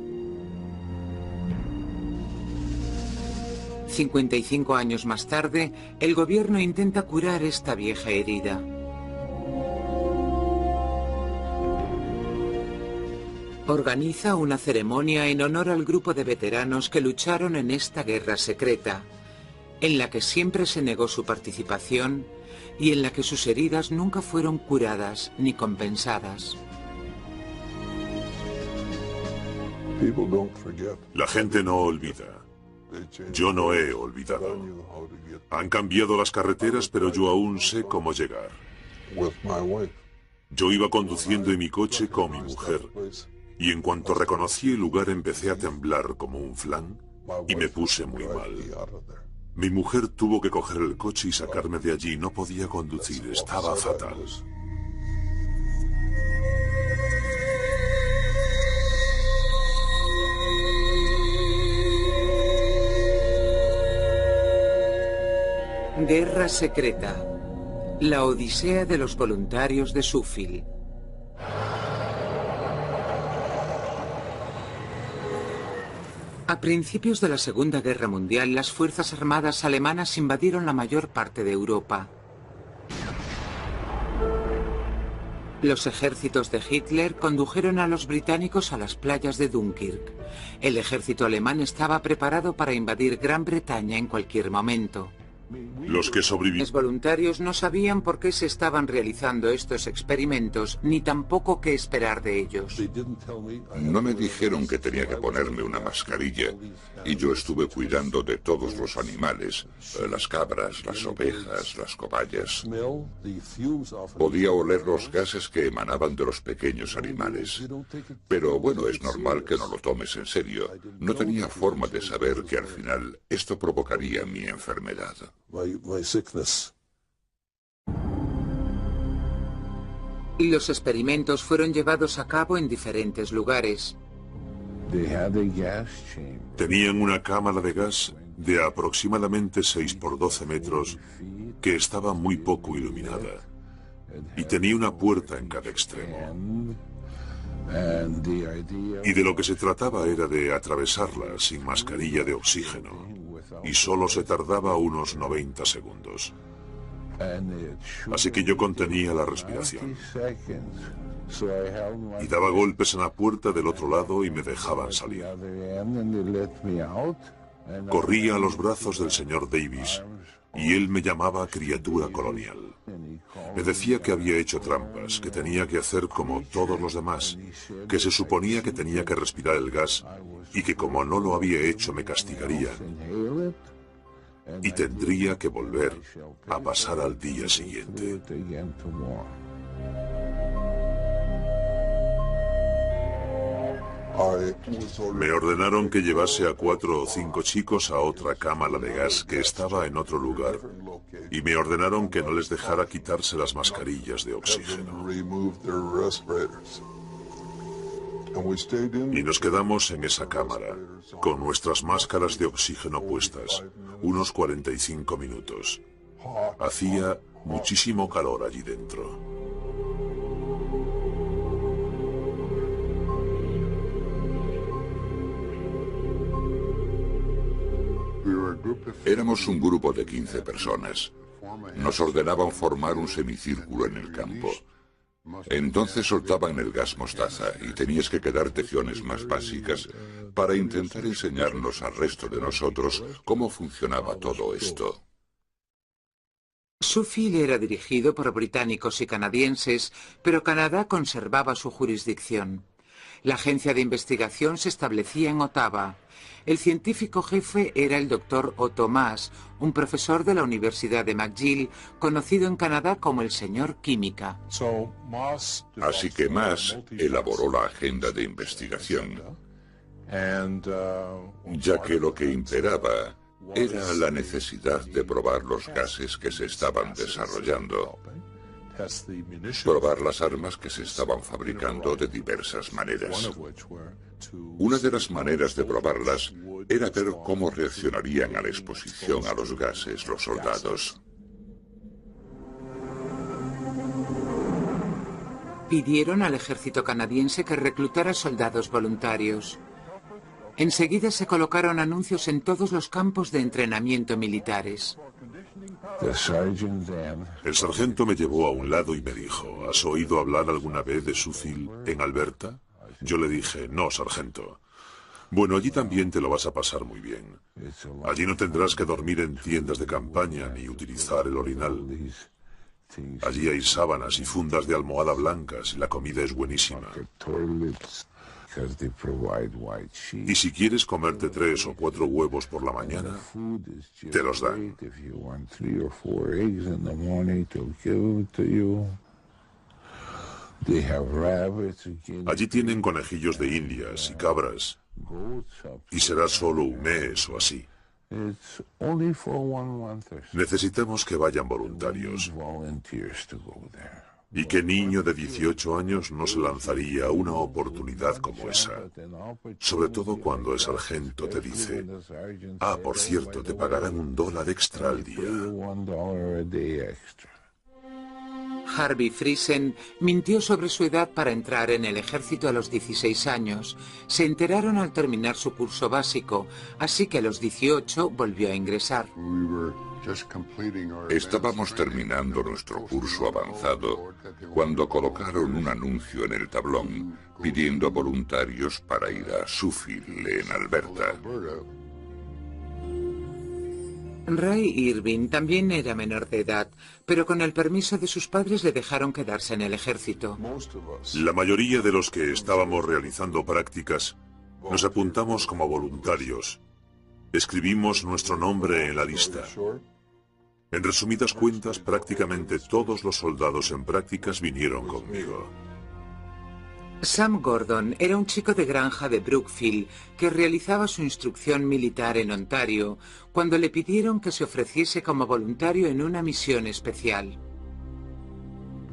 55 años más tarde, el gobierno intenta curar esta vieja herida. Organiza una ceremonia en honor al grupo de veteranos que lucharon en esta guerra secreta, en la que siempre se negó su participación y en la que sus heridas nunca fueron curadas ni compensadas. La gente no olvida. Yo no he olvidado. Han cambiado las carreteras, pero yo aún sé cómo llegar. Yo iba conduciendo en mi coche con mi mujer, y en cuanto reconocí el lugar empecé a temblar como un flan y me puse muy mal. Mi mujer tuvo que coger el coche y sacarme de allí. No podía conducir, estaba fatal. Guerra secreta. La odisea de los voluntarios de Sheffield. A principios de la Segunda Guerra Mundial, las fuerzas armadas alemanas invadieron la mayor parte de Europa. Los ejércitos de Hitler condujeron a los británicos a las playas de Dunkirk. El ejército alemán estaba preparado para invadir Gran Bretaña en cualquier momento. Los que sobrevivieron. Los voluntarios no sabían por qué se estaban realizando estos experimentos, ni tampoco qué esperar de ellos. No me dijeron que tenía que ponerme una mascarilla, y yo estuve cuidando de todos los animales, las cabras, las ovejas, las cobayas. Podía oler los gases que emanaban de los pequeños animales. Pero bueno, es normal que no lo tomes en serio. No tenía forma de saber que al final esto provocaría mi enfermedad. Los experimentos fueron llevados a cabo en diferentes lugares. Tenían una cámara de gas de aproximadamente 6 por 12 metros que estaba muy poco iluminada y tenía una puerta en cada extremo. Y de lo que se trataba era de atravesarla sin mascarilla de oxígeno, y solo se tardaba unos 90 segundos. Así que yo contenía la respiración y daba golpes en la puerta del otro lado y me dejaban salir. Corría a los brazos del señor Davis y él me llamaba criatura colonial. Me decía que había hecho trampas, que tenía que hacer como todos los demás, que se suponía que tenía que respirar el gas y que como no lo había hecho me castigarían y tendría que volver a pasar al día siguiente. Me ordenaron que llevase a 4 o 5 chicos a otra cámara de gas que estaba en otro lugar y me ordenaron que no les dejara quitarse las mascarillas de oxígeno. Y nos quedamos en esa cámara, con nuestras máscaras de oxígeno puestas, unos 45 minutos. Hacía muchísimo calor allí dentro. Éramos un grupo de 15 personas. Nos ordenaban formar un semicírculo en el campo. Entonces soltaban el gas mostaza y tenías que quedarte lecciones más básicas para intentar enseñarnos al resto de nosotros cómo funcionaba todo esto. Sheffield era dirigido por británicos y canadienses, pero Canadá conservaba su jurisdicción. La agencia de investigación se establecía en Ottawa. El científico jefe era el Dr. Otto Maas, un profesor de la Universidad de McGill, conocido en Canadá como el señor Química. Así que Maas elaboró la agenda de investigación, ya que lo que imperaba era la necesidad de probar los gases que se estaban desarrollando, probar las armas que se estaban fabricando de diversas maneras. Una de las maneras de probarlas era ver cómo reaccionarían a la exposición a los gases los soldados. Pidieron al ejército canadiense que reclutara soldados voluntarios. Enseguida se colocaron anuncios en todos los campos de entrenamiento militares. El sargento me llevó a un lado y me dijo, ¿has oído hablar alguna vez de Suffield en Alberta? Yo le dije, no, sargento. Bueno, allí también te lo vas a pasar muy bien. Allí no tendrás que dormir en tiendas de campaña ni utilizar el orinal. Allí hay sábanas y fundas de almohada blancas y la comida es buenísima. Y si quieres comerte 3 o 4 huevos por la mañana, te los dan. Allí tienen conejillos de indias y cabras, y será solo un mes o así. Necesitamos que vayan voluntarios. ¿Y qué niño de 18 años no se lanzaría a una oportunidad como esa? Sobre todo cuando el sargento te dice, ah, por cierto, te pagarán $1 extra al día. Harvey Friesen mintió sobre su edad para entrar en el ejército a los 16 años. Se enteraron al terminar su curso básico, así que a los 18 volvió a ingresar. Estábamos terminando nuestro curso avanzado cuando colocaron un anuncio en el tablón pidiendo voluntarios para ir a Suffield, en Alberta. Ray Irving también era menor de edad, pero con el permiso de sus padres le dejaron quedarse en el ejército. La mayoría de los que estábamos realizando prácticas nos apuntamos como voluntarios. Escribimos nuestro nombre en la lista. En resumidas cuentas, prácticamente todos los soldados en prácticas vinieron conmigo. Sam Gordon era un chico de granja de Brookfield que realizaba su instrucción militar en Ontario cuando le pidieron que se ofreciese como voluntario en una misión especial.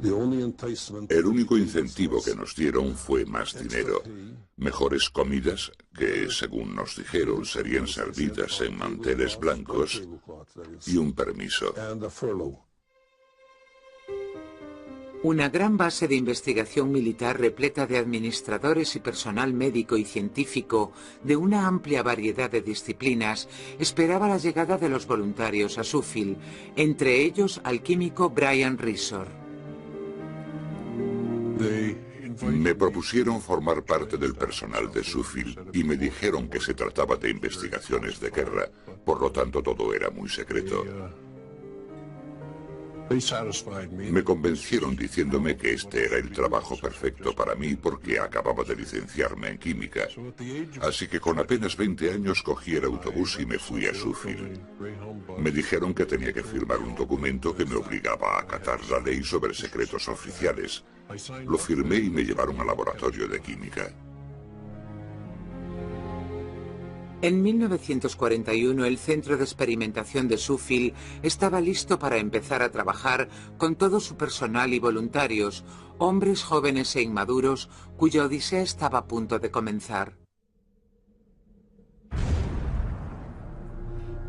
El único incentivo que nos dieron fue más dinero, mejores comidas que, según nos dijeron, serían servidas en manteles blancos y un permiso. Una gran base de investigación militar repleta de administradores y personal médico y científico de una amplia variedad de disciplinas esperaba la llegada de los voluntarios a Suffield, entre ellos al químico Brian Risor. Me propusieron formar parte del personal de Suffield y me dijeron que se trataba de investigaciones de guerra, por lo tanto todo era muy secreto. Me convencieron diciéndome que este era el trabajo perfecto para mí porque acababa de licenciarme en química. Así que con apenas 20 años cogí el autobús y me fui a Suffield. Me dijeron que tenía que firmar un documento que me obligaba a acatar la ley sobre secretos oficiales. Lo firmé y me llevaron al laboratorio de química. En 1941, el centro de experimentación de Suffield estaba listo para empezar a trabajar con todo su personal y voluntarios, hombres jóvenes e inmaduros, cuya odisea estaba a punto de comenzar.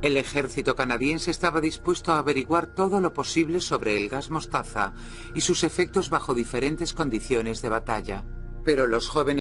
El ejército canadiense estaba dispuesto a averiguar todo lo posible sobre el gas mostaza y sus efectos bajo diferentes condiciones de batalla. Pero los jóvenes